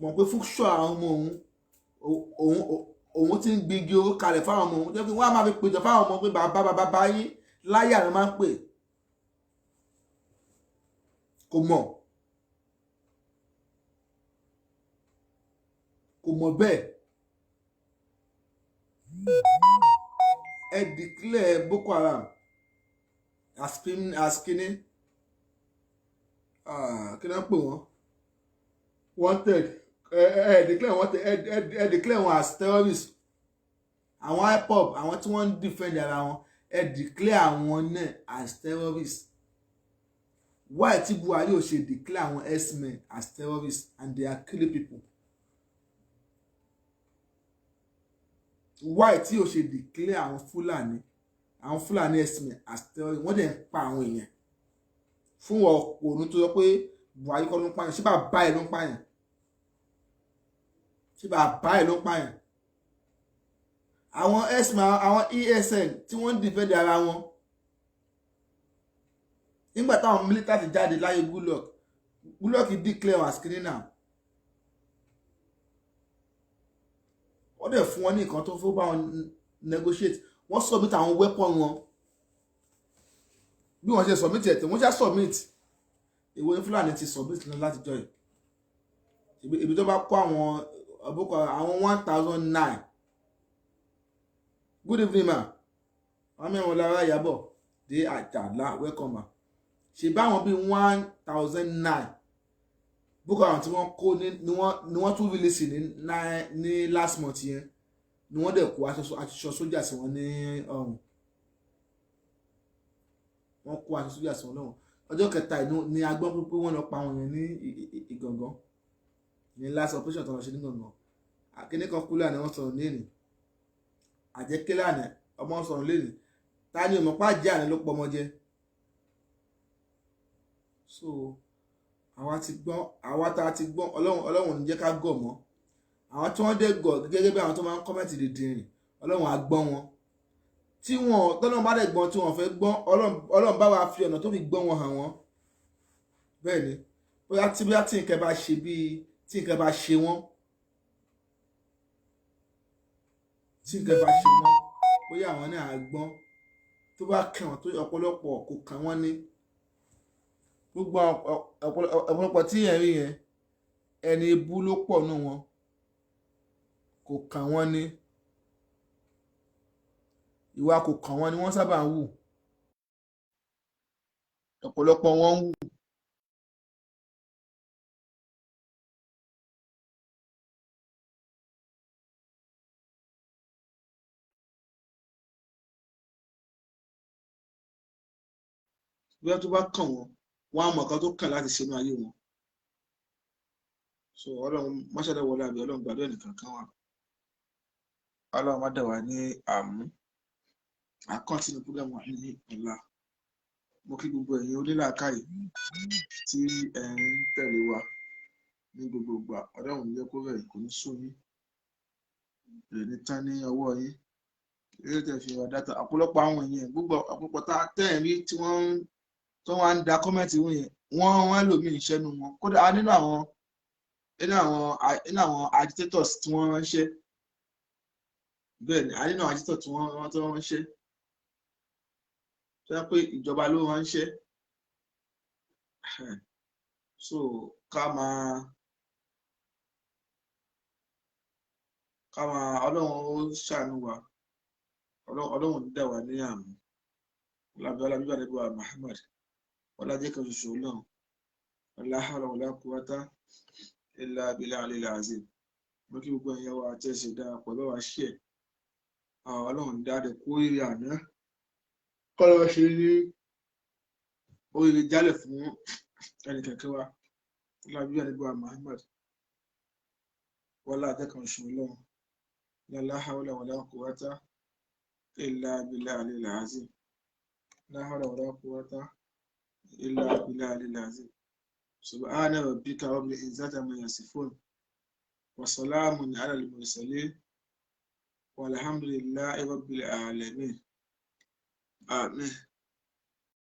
mọ̀ pé fún ṣọ́ àwọn ọmọ òun ti ń gbígi owó kalẹ̀ fáwọn ọmọ òun jẹ́ pé wọ́n á máa fi pèjọ fáwọn ọmọ pé bàbá yín Láyà ló máa ń pè kò mọ̀ bẹ́ẹ̀ ẹ declare Boko Haram as kíní kí ni wọ́n pè wọ́n wanted ẹ declare wọn as terrorists àwọn IPOB àwọn tí wọ́n ń defend ara wọn ẹ declare àwọn náà as terrorists why tí Buhari ò ṣe declare àwọn herdsmen as terrorists and they are killing people. Why tí o ṣe declare àwọn Fúlàní àwọn Fúlàní ẹ̀sìn àtẹ̀wé wọ́n dẹ̀ ń pa àwọn èèyàn fún òòrùn tó sọ pé Buhari kọ́ ló ń pààyàn ṣé bàbá ẹ̀ ló ń pààyàn ṣé bàbá ẹ̀ ló ń pààyàn àwọn àwọn ESN tí wọ́n ń dìfẹ́ǹdì ara wọn nígbà táwọn military jáde láyé Goodluck declare as criminal wọ́n dẹ̀ fún wọn ní nǹkan tó fún bá wọn negotiate wọ́n submit àwọn weapon wọn bí wọ́n ṣe submit ẹ̀ tí wọ́n ṣe submit ìwé ní Fúlàní ti submit lọ láti jọ yìí ibi tó bá kó àwọn ọ̀bùkọ̀ àwọn 1009 good evening ma wọ́n mẹ́rin lára Ìyábọ̀ dé Àjàlá welcome ma ṣe báwọn bíi 1009 boko haram tí wọ́n kó ni wọ́n tún release ní last month yẹn ni wọ́n dẹ̀ kó aṣọ sójà sí wọn ní ọrùn wọ́n kó aṣọ sójà sí wọn lọ́rùn ọjọ́ kẹta ni a gbọ́ pé wọ́n lọ pa wọn yẹn ní Ìgàngán ní last operation tó lọ ṣe ní Ìgàngán akíní kan kú lánàá wọ́n sọ̀rọ̀ lẹ́nìí àjẹkẹ́ lánàá ọmọ sọ̀rọ̀ lẹ́nìí ta ni ọmọ pàjẹ́ àná ló pọ̀ ọmọ jẹ so àwa tá a ti gbọ́n ọlọ́run ní jẹ́ ká gọ̀ mọ́ àwọn tí wọ́n dé gọ̀ gẹ́gẹ́ bí àwọn tó máa ń kọ́mẹ́ǹtì dìde rìn ọlọ́run á gbọ́n wọn tí wọn tọ́lọ́run bá dẹ̀ gbọ́n tí wọ́n fẹ́ gbọ́n ọlọ́run bá wa fi ọ̀nà tó fi gbọ́n wọn hàn wọ́n bẹ́ẹ̀ ni bóyá tí nǹkan bá ṣe bíi tí nǹkan bá ṣe wọ́n bóyá àwọn náà á gbọ́n tó bá kàn wọ́n tó ọ̀pọ̀lọpọ̀ kò kàn wọ́n ní gbogbo ọ̀pọ̀lọpọ̀ tí yẹn rí yẹn ẹni ibú ló pọ̀ nù wọn kò kàn wọ́n ní ìwà kò kàn wọ́n ní wọ́n sábà ń wù ọ̀pọ̀lọpọ̀ wọn ń wù. bí wọ́n tó bá kàn wọ́n á mọ̀ kan tó kàn láti ṣe inú ayé wọn so ọlọ́run máṣẹ́lẹ̀ wọlé àbí ọlọ́run gbàdúrà nìkan kan wà ọlọ́run má dẹ̀ wá ní àmú àkọ́ntínú púrógírámù wà ní ọ̀la mo kí gbogbo ẹ̀yin onílàákàyè tí ẹ̀ ń tẹ̀lé wa ní gbogbo ìgbà ọlọ́run yẹ kó bẹ̀rẹ̀ kò ní sún yín rẹ̀ ní tán ní ọwọ́ yín eré tẹ̀ fi wà dáta ọ̀pọ̀lọpọ̀ àwọn èèyàn gbogbo ọ̀pọ̀lọpọ̀ tá tẹ̀ ń rí tí wọ́n ń da kọ́mẹ́ǹtì wọn yẹn wọ́n lòmí ìṣẹ́nu wọn kódà nínú àwọn agitators tí wọ́n ránṣẹ́ bẹ́ẹ̀ ni nínú àwọn agitators tí wọ́n ránṣẹ́ tó yẹ pé ìjọba ló ránṣẹ́ so ká máa ọlọ́run ó ṣàánú wa ọlọ́run ní dà wá ní àmì ọlábíwá nígbà Muhammad ọlájẹ́ kan ṣoṣo náà la hawla wala quwwata illa billahi al-ali al-azim mo kí gbogbo ẹ̀yẹ wa tẹ́ ṣe darapọ̀ lọ́wọ́ ṣe ọlọ́run dáadé kó rí àná kọ́lọ́ ṣe ní oríire jálẹ̀ fún ẹnìkẹ̀kẹ́ wa ọlábíwá nígbà Muhammad ọlájẹ́ kan ṣoṣo náà la hawla wala quwwata illa billahi al-ali al-azim la hawla wala quwwata illa billahi al-ali al-azim subhana rabbika rabbil izzati amma yasifun wa salamun ala al-mursalin walhamdulillahi rabbil alamin amin.